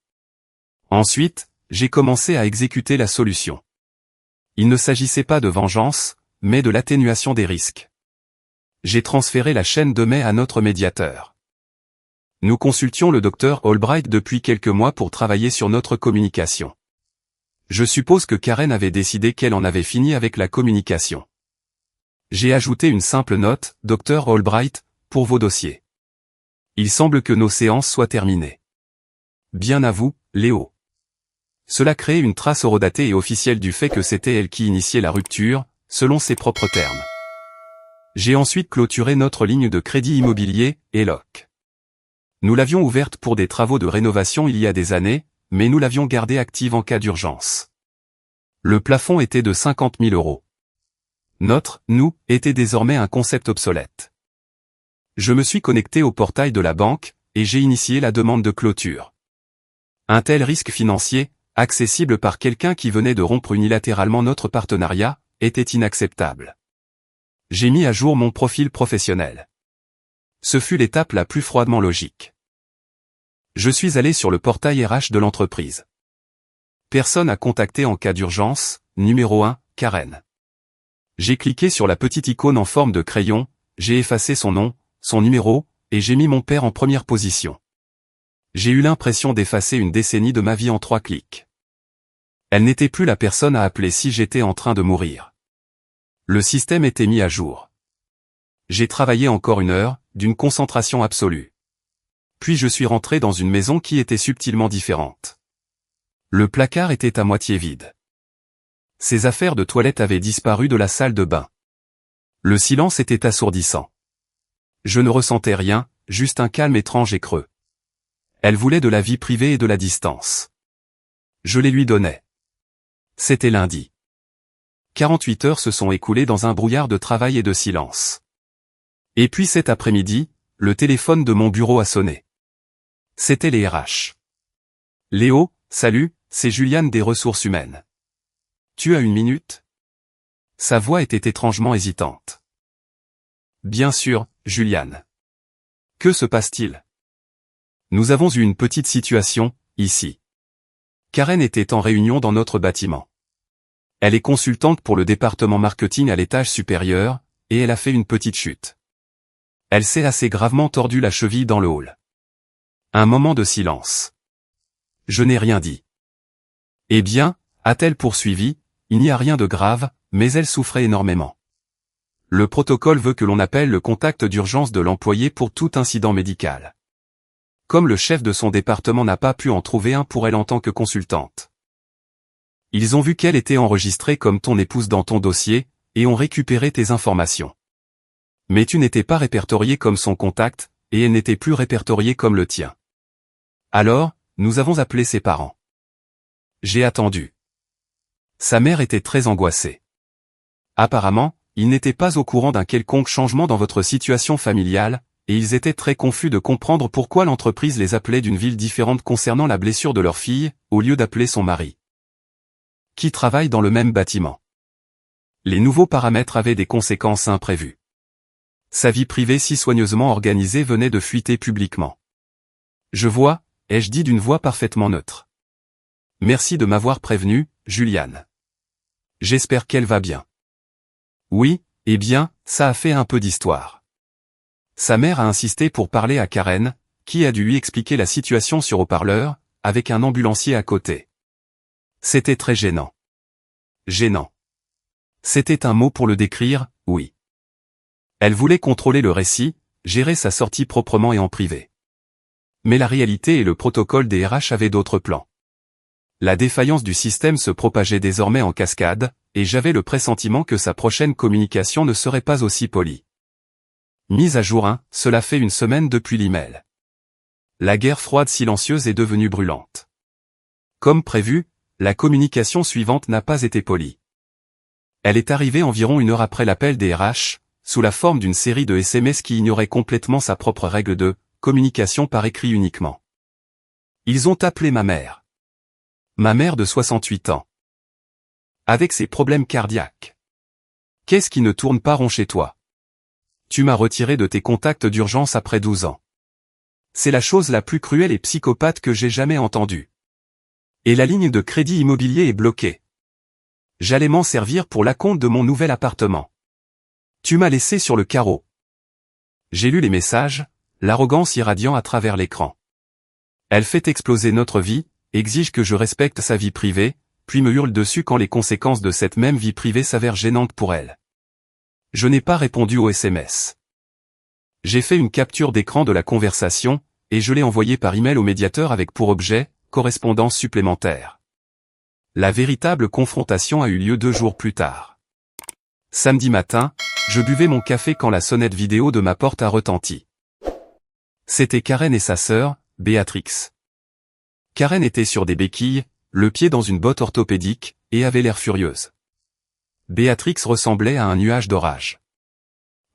Ensuite, j'ai commencé à exécuter la solution. Il ne s'agissait pas de vengeance, mais de l'atténuation des risques. J'ai transféré la chaîne de mai à notre médiateur. Nous consultions le docteur Albright depuis quelques mois pour travailler sur notre communication. Je suppose que Karen avait décidé qu'elle en avait fini avec la communication. J'ai ajouté une simple note, Dr Albright, pour vos dossiers. Il semble que nos séances soient terminées. Bien à vous, Léo. Cela crée une trace horodatée et officielle du fait que c'était elle qui initiait la rupture, selon ses propres termes. J'ai ensuite clôturé notre ligne de crédit immobilier, ELOC. Nous l'avions ouverte pour des travaux de rénovation il y a des années, mais nous l'avions gardée active en cas d'urgence. Le plafond était de 50 000 €. Nous, était désormais un concept obsolète. Je me suis connecté au portail de la banque, et j'ai initié la demande de clôture. Un tel risque financier, accessible par quelqu'un qui venait de rompre unilatéralement notre partenariat, était inacceptable. J'ai mis à jour mon profil professionnel. Ce fut l'étape la plus froidement logique. Je suis allé sur le portail RH de l'entreprise. Personne à contacter en cas d'urgence, numéro 1, Karen. J'ai cliqué sur la petite icône en forme de crayon, j'ai effacé son nom, son numéro, et j'ai mis mon père en première position. J'ai eu l'impression d'effacer une décennie de ma vie en 3 clics. Elle n'était plus la personne à appeler si j'étais en train de mourir. Le système était mis à jour. J'ai travaillé encore 1 heure, d'une concentration absolue. Puis je suis rentré dans une maison qui était subtilement différente. Le placard était à moitié vide. Ses affaires de toilette avaient disparu de la salle de bain. Le silence était assourdissant. Je ne ressentais rien, juste un calme étrange et creux. Elle voulait de la vie privée et de la distance. Je les lui donnais. C'était lundi. 48 heures se sont écoulées dans un brouillard de travail et de silence. Et puis cet après-midi, le téléphone de mon bureau a sonné. C'était les RH. Léo, salut, c'est Juliane des ressources humaines. Tu as 1 minute? Sa voix était étrangement hésitante. Bien sûr, Juliane. Que se passe-t-il? Nous avons eu une petite situation, ici. Karen était en réunion dans notre bâtiment. Elle est consultante pour le département marketing à l'étage supérieur, et elle a fait une petite chute. Elle s'est assez gravement tordu la cheville dans le hall. Un moment de silence. Je n'ai rien dit. Eh bien, a-t-elle poursuivi, il n'y a rien de grave, mais elle souffrait énormément. Le protocole veut que l'on appelle le contact d'urgence de l'employé pour tout incident médical. Comme le chef de son département n'a pas pu en trouver un pour elle en tant que consultante. Ils ont vu qu'elle était enregistrée comme ton épouse dans ton dossier, et ont récupéré tes informations. Mais tu n'étais pas répertorié comme son contact, et elle n'était plus répertoriée comme le tien. Alors, nous avons appelé ses parents. J'ai attendu. Sa mère était très angoissée. Apparemment, ils n'étaient pas au courant d'un quelconque changement dans votre situation familiale, et ils étaient très confus de comprendre pourquoi l'entreprise les appelait d'une ville différente concernant la blessure de leur fille, au lieu d'appeler son mari. Qui travaille dans le même bâtiment. Les nouveaux paramètres avaient des conséquences imprévues. Sa vie privée si soigneusement organisée venait de fuiter publiquement. Je vois, ai-je dit d'une voix parfaitement neutre. Merci de m'avoir prévenu, Juliane. J'espère qu'elle va bien. Oui, eh bien, ça a fait un peu d'histoire. Sa mère a insisté pour parler à Karen, qui a dû lui expliquer la situation sur haut-parleur, avec un ambulancier à côté. C'était très gênant. Gênant. C'était un mot pour le décrire, oui. Elle voulait contrôler le récit, gérer sa sortie proprement et en privé. Mais la réalité et le protocole des RH avaient d'autres plans. La défaillance du système se propageait désormais en cascade, et j'avais le pressentiment que sa prochaine communication ne serait pas aussi polie. Mise à jour 1, cela fait 1 semaine depuis l'email. La guerre froide silencieuse est devenue brûlante. Comme prévu, la communication suivante n'a pas été polie. Elle est arrivée environ 1 heure après l'appel des RH, sous la forme d'une série de SMS qui ignorait complètement sa propre règle de communication par écrit uniquement. Ils ont appelé ma mère. Ma mère de 68 ans. Avec ses problèmes cardiaques. Qu'est-ce qui ne tourne pas rond chez toi? Tu m'as retiré de tes contacts d'urgence après 12 ans. C'est la chose la plus cruelle et psychopathe que j'ai jamais entendue. Et la ligne de crédit immobilier est bloquée. J'allais m'en servir pour l'acompte de mon nouvel appartement. Tu m'as laissé sur le carreau. J'ai lu les messages, l'arrogance irradiant à travers l'écran. Elle fait exploser notre vie, exige que je respecte sa vie privée, puis me hurle dessus quand les conséquences de cette même vie privée s'avèrent gênantes pour elle. Je n'ai pas répondu aux SMS. J'ai fait une capture d'écran de la conversation, et je l'ai envoyée par email au médiateur avec pour objet, correspondance supplémentaire. La véritable confrontation a eu lieu 2 jours plus tard. Samedi matin, je buvais mon café quand la sonnette vidéo de ma porte a retenti. C'était Karen et sa sœur, Béatrix. Karen était sur des béquilles, le pied dans une botte orthopédique, et avait l'air furieuse. Béatrix ressemblait à un nuage d'orage.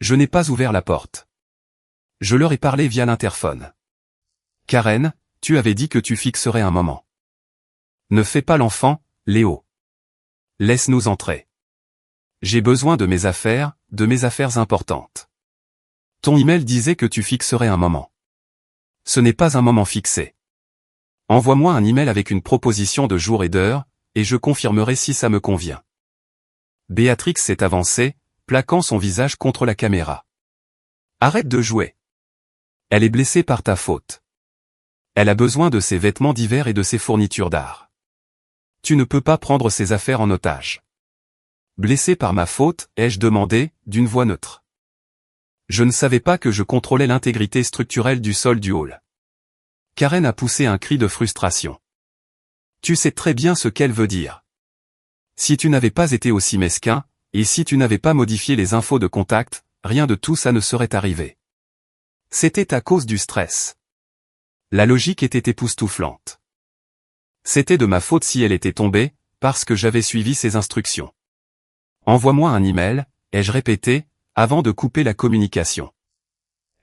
Je n'ai pas ouvert la porte. Je leur ai parlé via l'interphone. Karen, tu avais dit que tu fixerais un moment. Ne fais pas l'enfant, Léo. Laisse-nous entrer. J'ai besoin de mes affaires importantes. Ton email disait que tu fixerais un moment. Ce n'est pas un moment fixé. Envoie-moi un email avec une proposition de jour et d'heure, et je confirmerai si ça me convient. Béatrix s'est avancée, plaquant son visage contre la caméra. Arrête de jouer. Elle est blessée par ta faute. Elle a besoin de ses vêtements d'hiver et de ses fournitures d'art. Tu ne peux pas prendre ses affaires en otage. Blessée par ma faute, ai-je demandé, d'une voix neutre. Je ne savais pas que je contrôlais l'intégrité structurelle du sol du hall. Karen a poussé un cri de frustration. Tu sais très bien ce qu'elle veut dire. Si tu n'avais pas été aussi mesquin, et si tu n'avais pas modifié les infos de contact, rien de tout ça ne serait arrivé. C'était à cause du stress. La logique était époustouflante. C'était de ma faute si elle était tombée, parce que j'avais suivi ses instructions. Envoie-moi un email, ai-je répété, avant de couper la communication.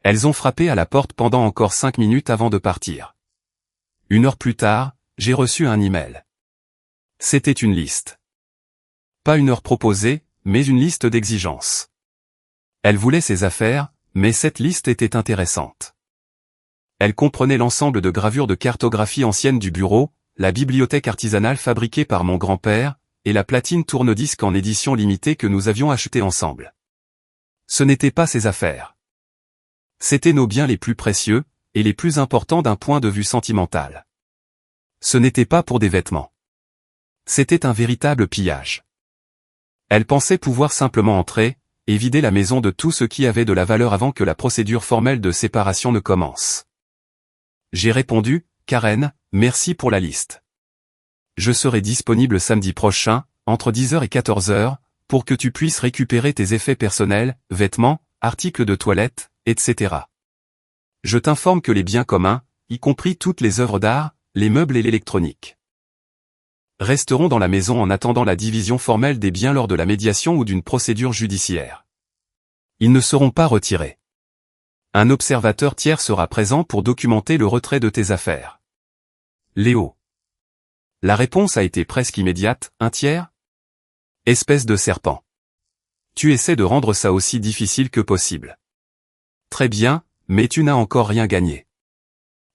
Elles ont frappé à la porte pendant encore 5 minutes avant de partir. 1 heure plus tard, j'ai reçu un email. C'était une liste. Pas une heure proposée, mais une liste d'exigences. Elle voulait ses affaires, mais cette liste était intéressante. Elle comprenait l'ensemble de gravures de cartographie anciennes du bureau, la bibliothèque artisanale fabriquée par mon grand-père, et la platine tourne-disque en édition limitée que nous avions achetée ensemble. Ce n'était pas ses affaires. C'étaient nos biens les plus précieux, et les plus importants d'un point de vue sentimental. Ce n'était pas pour des vêtements. C'était un véritable pillage. Elle pensait pouvoir simplement entrer, et vider la maison de tout ce qui avait de la valeur avant que la procédure formelle de séparation ne commence. J'ai répondu, Karen, merci pour la liste. Je serai disponible samedi prochain, entre 10h et 14h, pour que tu puisses récupérer tes effets personnels, vêtements, articles de toilette, etc. Je t'informe que les biens communs, y compris toutes les œuvres d'art, les meubles et l'électronique, resteront dans la maison en attendant la division formelle des biens lors de la médiation ou d'une procédure judiciaire. Ils ne seront pas retirés. Un observateur tiers sera présent pour documenter le retrait de tes affaires. Léo. La réponse a été presque immédiate, un tiers ? Espèce de serpent. Tu essaies de rendre ça aussi difficile que possible. Très bien, mais tu n'as encore rien gagné.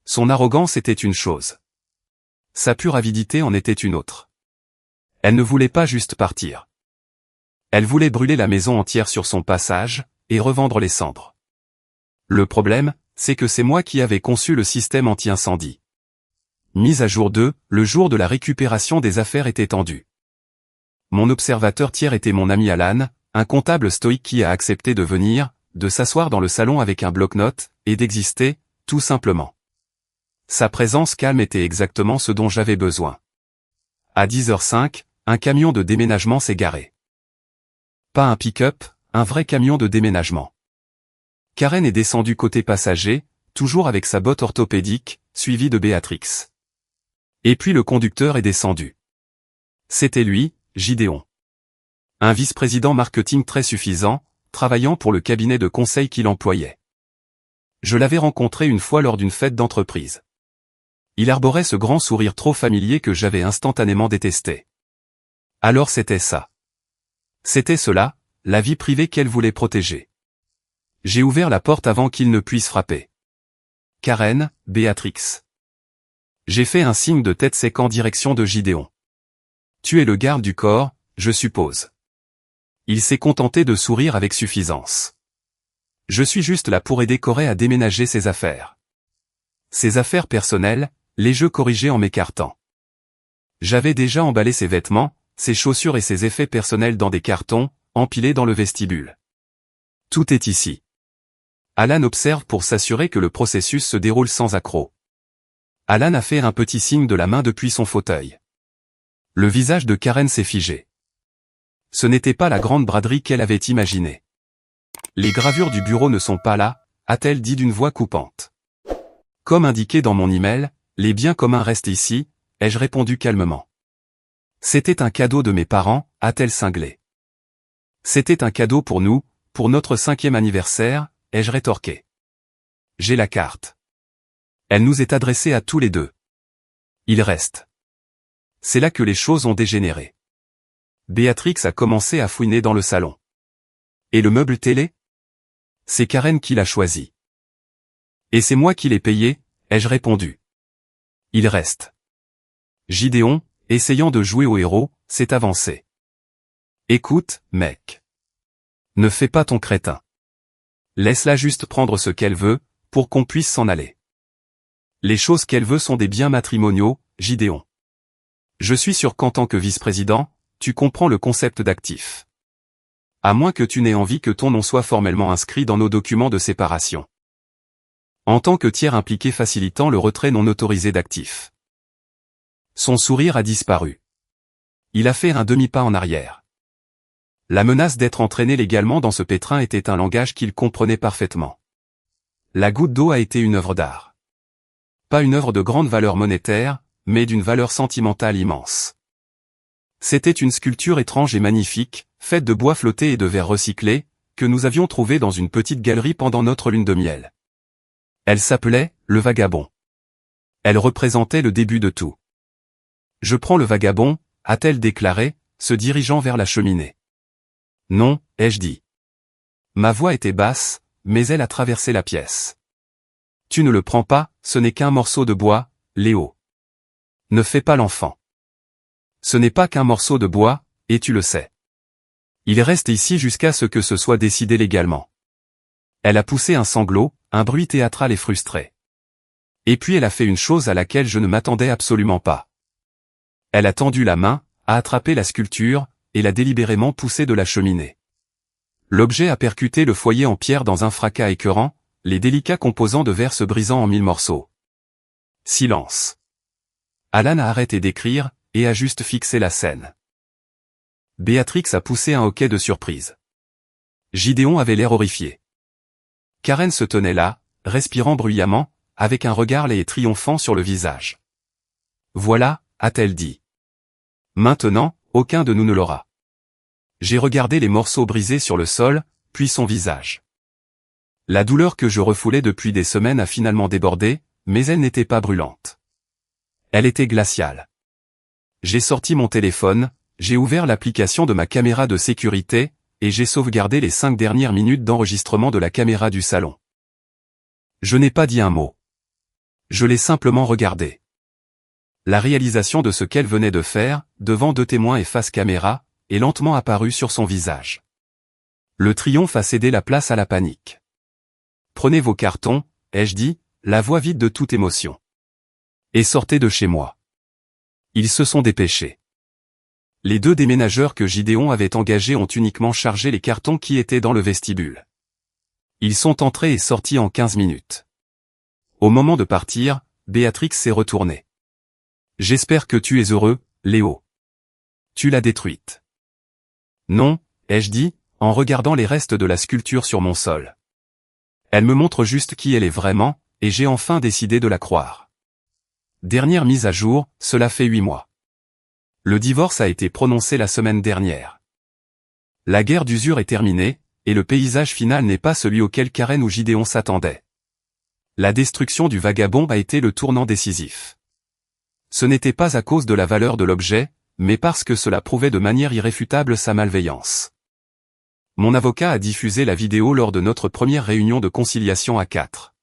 Son arrogance était une chose. Sa pure avidité en était une autre. Elle ne voulait pas juste partir. Elle voulait brûler la maison entière sur son passage, et revendre les cendres. Le problème, c'est que c'est moi qui avais conçu le système anti-incendie. Mise à jour 2, le jour de la récupération des affaires était tendu. Mon observateur tiers était mon ami Alan, un comptable stoïque qui a accepté de venir, de s'asseoir dans le salon avec un bloc-notes, et d'exister, tout simplement. Sa présence calme était exactement ce dont j'avais besoin. À 10h05, un camion de déménagement s'est garé. Pas un pick-up, un vrai camion de déménagement. Karen est descendue côté passager, toujours avec sa botte orthopédique, suivie de Béatrix. Et puis le conducteur est descendu. C'était lui, Gideon. Un vice-président marketing très suffisant, travaillant pour le cabinet de conseil qu'il employait. Je l'avais rencontré une fois lors d'une fête d'entreprise. Il arborait ce grand sourire trop familier que j'avais instantanément détesté. Alors c'était ça. C'était cela, la vie privée qu'elle voulait protéger. J'ai ouvert la porte avant qu'il ne puisse frapper. Karen, Béatrix. J'ai fait un signe de tête sec en direction de Gideon. Tu es le garde du corps, je suppose. Il s'est contenté de sourire avec suffisance. Je suis juste là pour aider Corey à déménager ses affaires. Ses affaires personnelles, les jeux corrigés en m'écartant. J'avais déjà emballé ses vêtements, ses chaussures et ses effets personnels dans des cartons, empilés dans le vestibule. Tout est ici. Alan observe pour s'assurer que le processus se déroule sans accroc. Alan a fait un petit signe de la main depuis son fauteuil. Le visage de Karen s'est figé. Ce n'était pas la grande braderie qu'elle avait imaginée. Les gravures du bureau ne sont pas là, a-t-elle dit d'une voix coupante. Comme indiqué dans mon email, les biens communs restent ici, ai-je répondu calmement. C'était un cadeau de mes parents, a-t-elle cinglé. C'était un cadeau pour nous, pour notre 5e anniversaire, ai-je rétorqué. J'ai la carte. Elle nous est adressée à tous les deux. Il reste. C'est là que les choses ont dégénéré. Béatrix a commencé à fouiner dans le salon. Et le meuble télé? C'est Karen qui l'a choisi. Et c'est moi qui l'ai payé, ai-je répondu. Il reste. Gideon, essayant de jouer au héros, s'est avancé. Écoute, mec. Ne fais pas ton crétin. Laisse-la juste prendre ce qu'elle veut, pour qu'on puisse s'en aller. Les choses qu'elle veut sont des biens matrimoniaux, Gideon. Je suis sûr qu'en tant que vice-président, tu comprends le concept d'actif. À moins que tu n'aies envie que ton nom soit formellement inscrit dans nos documents de séparation. En tant que tiers impliqué facilitant le retrait non autorisé d'actifs. Son sourire a disparu. Il a fait un demi-pas en arrière. La menace d'être entraîné légalement dans ce pétrin était un langage qu'il comprenait parfaitement. La goutte d'eau a été une œuvre d'art. Pas une œuvre de grande valeur monétaire, mais d'une valeur sentimentale immense. C'était une sculpture étrange et magnifique, faite de bois flotté et de verre recyclé, que nous avions trouvée dans une petite galerie pendant notre lune de miel. Elle s'appelait « Le Vagabond ». Elle représentait le début de tout. « Je prends le vagabond », a-t-elle déclaré, se dirigeant vers la cheminée. « Non », ai-je dit. Ma voix était basse, mais elle a traversé la pièce. « Tu ne le prends pas, ce n'est qu'un morceau de bois, Léo. Ne fais pas l'enfant. Ce n'est pas qu'un morceau de bois, et tu le sais. Il reste ici jusqu'à ce que ce soit décidé légalement. » Elle a poussé un sanglot, un bruit théâtral et frustré. Et puis elle a fait une chose à laquelle je ne m'attendais absolument pas. Elle a tendu la main, a attrapé la sculpture, et l'a délibérément poussée de la cheminée. L'objet a percuté le foyer en pierre dans un fracas écœurant, les délicats composants de verre se brisant en 1000 morceaux. Silence. Alan a arrêté d'écrire, et a juste fixé la scène. Béatrix a poussé un hoquet de surprise. Gideon avait l'air horrifié. Karen se tenait là, respirant bruyamment, avec un regard laid et triomphant sur le visage. Voilà, a-t-elle dit. Maintenant, aucun de nous ne l'aura. J'ai regardé les morceaux brisés sur le sol, puis son visage. La douleur que je refoulais depuis des semaines a finalement débordé, mais elle n'était pas brûlante. Elle était glaciale. J'ai sorti mon téléphone, j'ai ouvert l'application de ma caméra de sécurité, et j'ai sauvegardé les 5 dernières minutes d'enregistrement de la caméra du salon. Je n'ai pas dit un mot. Je l'ai simplement regardé. La réalisation de ce qu'elle venait de faire, devant 2 témoins et face caméra, est lentement apparue sur son visage. Le triomphe a cédé la place à la panique. Prenez vos cartons, ai-je dit, la voix vide de toute émotion. Et sortez de chez moi. Ils se sont dépêchés. Les 2 déménageurs que Gideon avait engagés ont uniquement chargé les cartons qui étaient dans le vestibule. Ils sont entrés et sortis en 15 minutes. Au moment de partir, Béatrix s'est retournée. J'espère que tu es heureux, Léo. Tu l'as détruite. Non, ai-je dit, en regardant les restes de la sculpture sur mon sol. Elle me montre juste qui elle est vraiment, et j'ai enfin décidé de la croire. Dernière mise à jour, cela fait 8 mois. Le divorce a été prononcé la semaine dernière. La guerre d'usure est terminée, et le paysage final n'est pas celui auquel Karen ou Gideon s'attendaient. La destruction du vagabond a été le tournant décisif. Ce n'était pas à cause de la valeur de l'objet, mais parce que cela prouvait de manière irréfutable sa malveillance. Mon avocat a diffusé la vidéo lors de notre première réunion de conciliation à 4.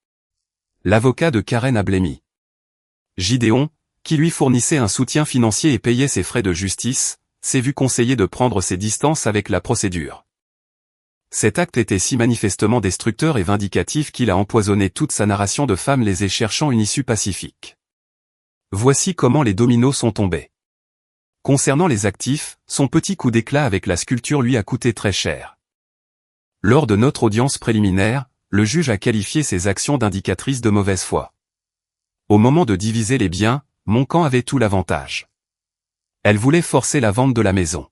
L'avocat de Karen a blêmi. Gideon, qui lui fournissait un soutien financier et payait ses frais de justice, s'est vu conseiller de prendre ses distances avec la procédure. Cet acte était si manifestement destructeur et vindicatif qu'il a empoisonné toute sa narration de femme lésée cherchant une issue pacifique. Voici comment les dominos sont tombés. Concernant les actifs, son petit coup d'éclat avec la sculpture lui a coûté très cher. Lors de notre audience préliminaire, le juge a qualifié ces actions d'indicatrices de mauvaise foi. Au moment de diviser les biens, mon camp avait tout l'avantage. Elle voulait forcer la vente de la maison.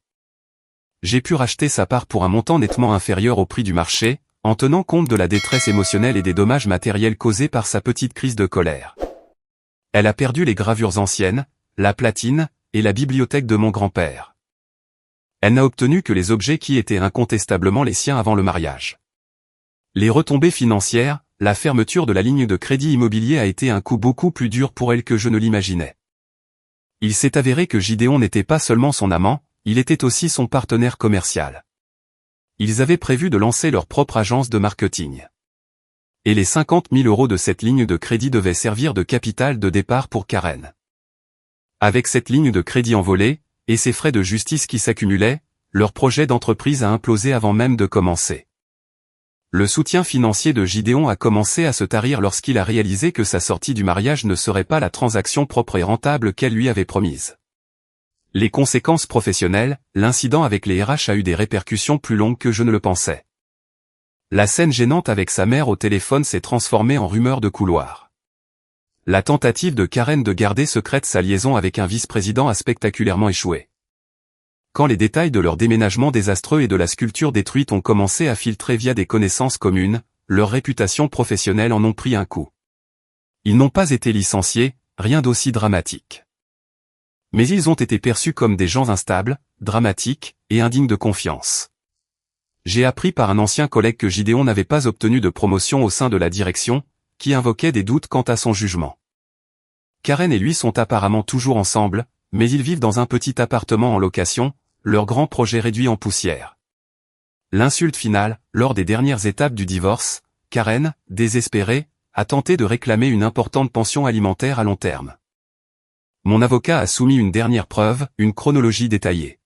J'ai pu racheter sa part pour un montant nettement inférieur au prix du marché, en tenant compte de la détresse émotionnelle et des dommages matériels causés par sa petite crise de colère. Elle a perdu les gravures anciennes, la platine, et la bibliothèque de mon grand-père. Elle n'a obtenu que les objets qui étaient incontestablement les siens avant le mariage. Les retombées financières, la fermeture de la ligne de crédit immobilier a été un coup beaucoup plus dur pour elle que je ne l'imaginais. Il s'est avéré que Gideon n'était pas seulement son amant, il était aussi son partenaire commercial. Ils avaient prévu de lancer leur propre agence de marketing. Et les 50 000 € de cette ligne de crédit devaient servir de capital de départ pour Karen. Avec cette ligne de crédit envolée, et ses frais de justice qui s'accumulaient, leur projet d'entreprise a implosé avant même de commencer. Le soutien financier de Gideon a commencé à se tarir lorsqu'il a réalisé que sa sortie du mariage ne serait pas la transaction propre et rentable qu'elle lui avait promise. Les conséquences professionnelles, l'incident avec les RH a eu des répercussions plus longues que je ne le pensais. La scène gênante avec sa mère au téléphone s'est transformée en rumeur de couloir. La tentative de Karen de garder secrète sa liaison avec un vice-président a spectaculairement échoué. Quand les détails de leur déménagement désastreux et de la sculpture détruite ont commencé à filtrer via des connaissances communes, leur réputation professionnelle en ont pris un coup. Ils n'ont pas été licenciés, rien d'aussi dramatique. Mais ils ont été perçus comme des gens instables, dramatiques, et indignes de confiance. J'ai appris par un ancien collègue que Gideon n'avait pas obtenu de promotion au sein de la direction, qui invoquait des doutes quant à son jugement. Karen et lui sont apparemment toujours ensemble, mais ils vivent dans un petit appartement en location, leur grand projet réduit en poussière. L'insulte finale, lors des dernières étapes du divorce, Karen, désespérée, a tenté de réclamer une importante pension alimentaire à long terme. Mon avocat a soumis une dernière preuve, une chronologie détaillée.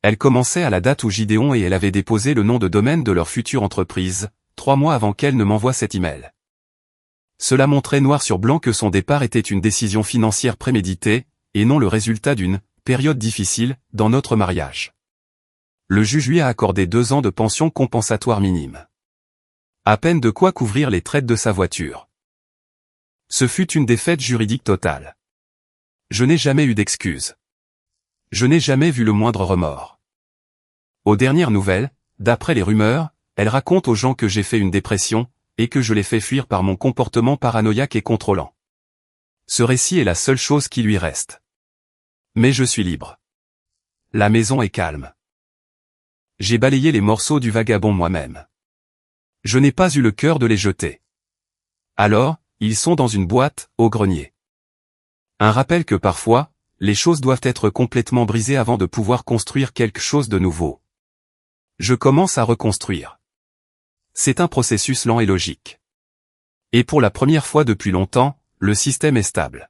Elle commençait à la date où Gideon et elle avaient déposé le nom de domaine de leur future entreprise, 3 mois avant qu'elle ne m'envoie cet email. Cela montrait noir sur blanc que son départ était une décision financière préméditée, et non le résultat d'une période difficile dans notre mariage. Le juge lui a accordé 2 ans de pension compensatoire minime. À peine de quoi couvrir les traites de sa voiture. Ce fut une défaite juridique totale. Je n'ai jamais eu d'excuses. Je n'ai jamais vu le moindre remords. Aux dernières nouvelles, d'après les rumeurs, elle raconte aux gens que j'ai fait une dépression, et que je l'ai fait fuir par mon comportement paranoïaque et contrôlant. Ce récit est la seule chose qui lui reste. Mais je suis libre. La maison est calme. J'ai balayé les morceaux du vagabond moi-même. Je n'ai pas eu le cœur de les jeter. Alors, ils sont dans une boîte, au grenier. Un rappel que parfois, les choses doivent être complètement brisées avant de pouvoir construire quelque chose de nouveau. Je commence à reconstruire. C'est un processus lent et logique. Et pour la première fois depuis longtemps, le système est stable.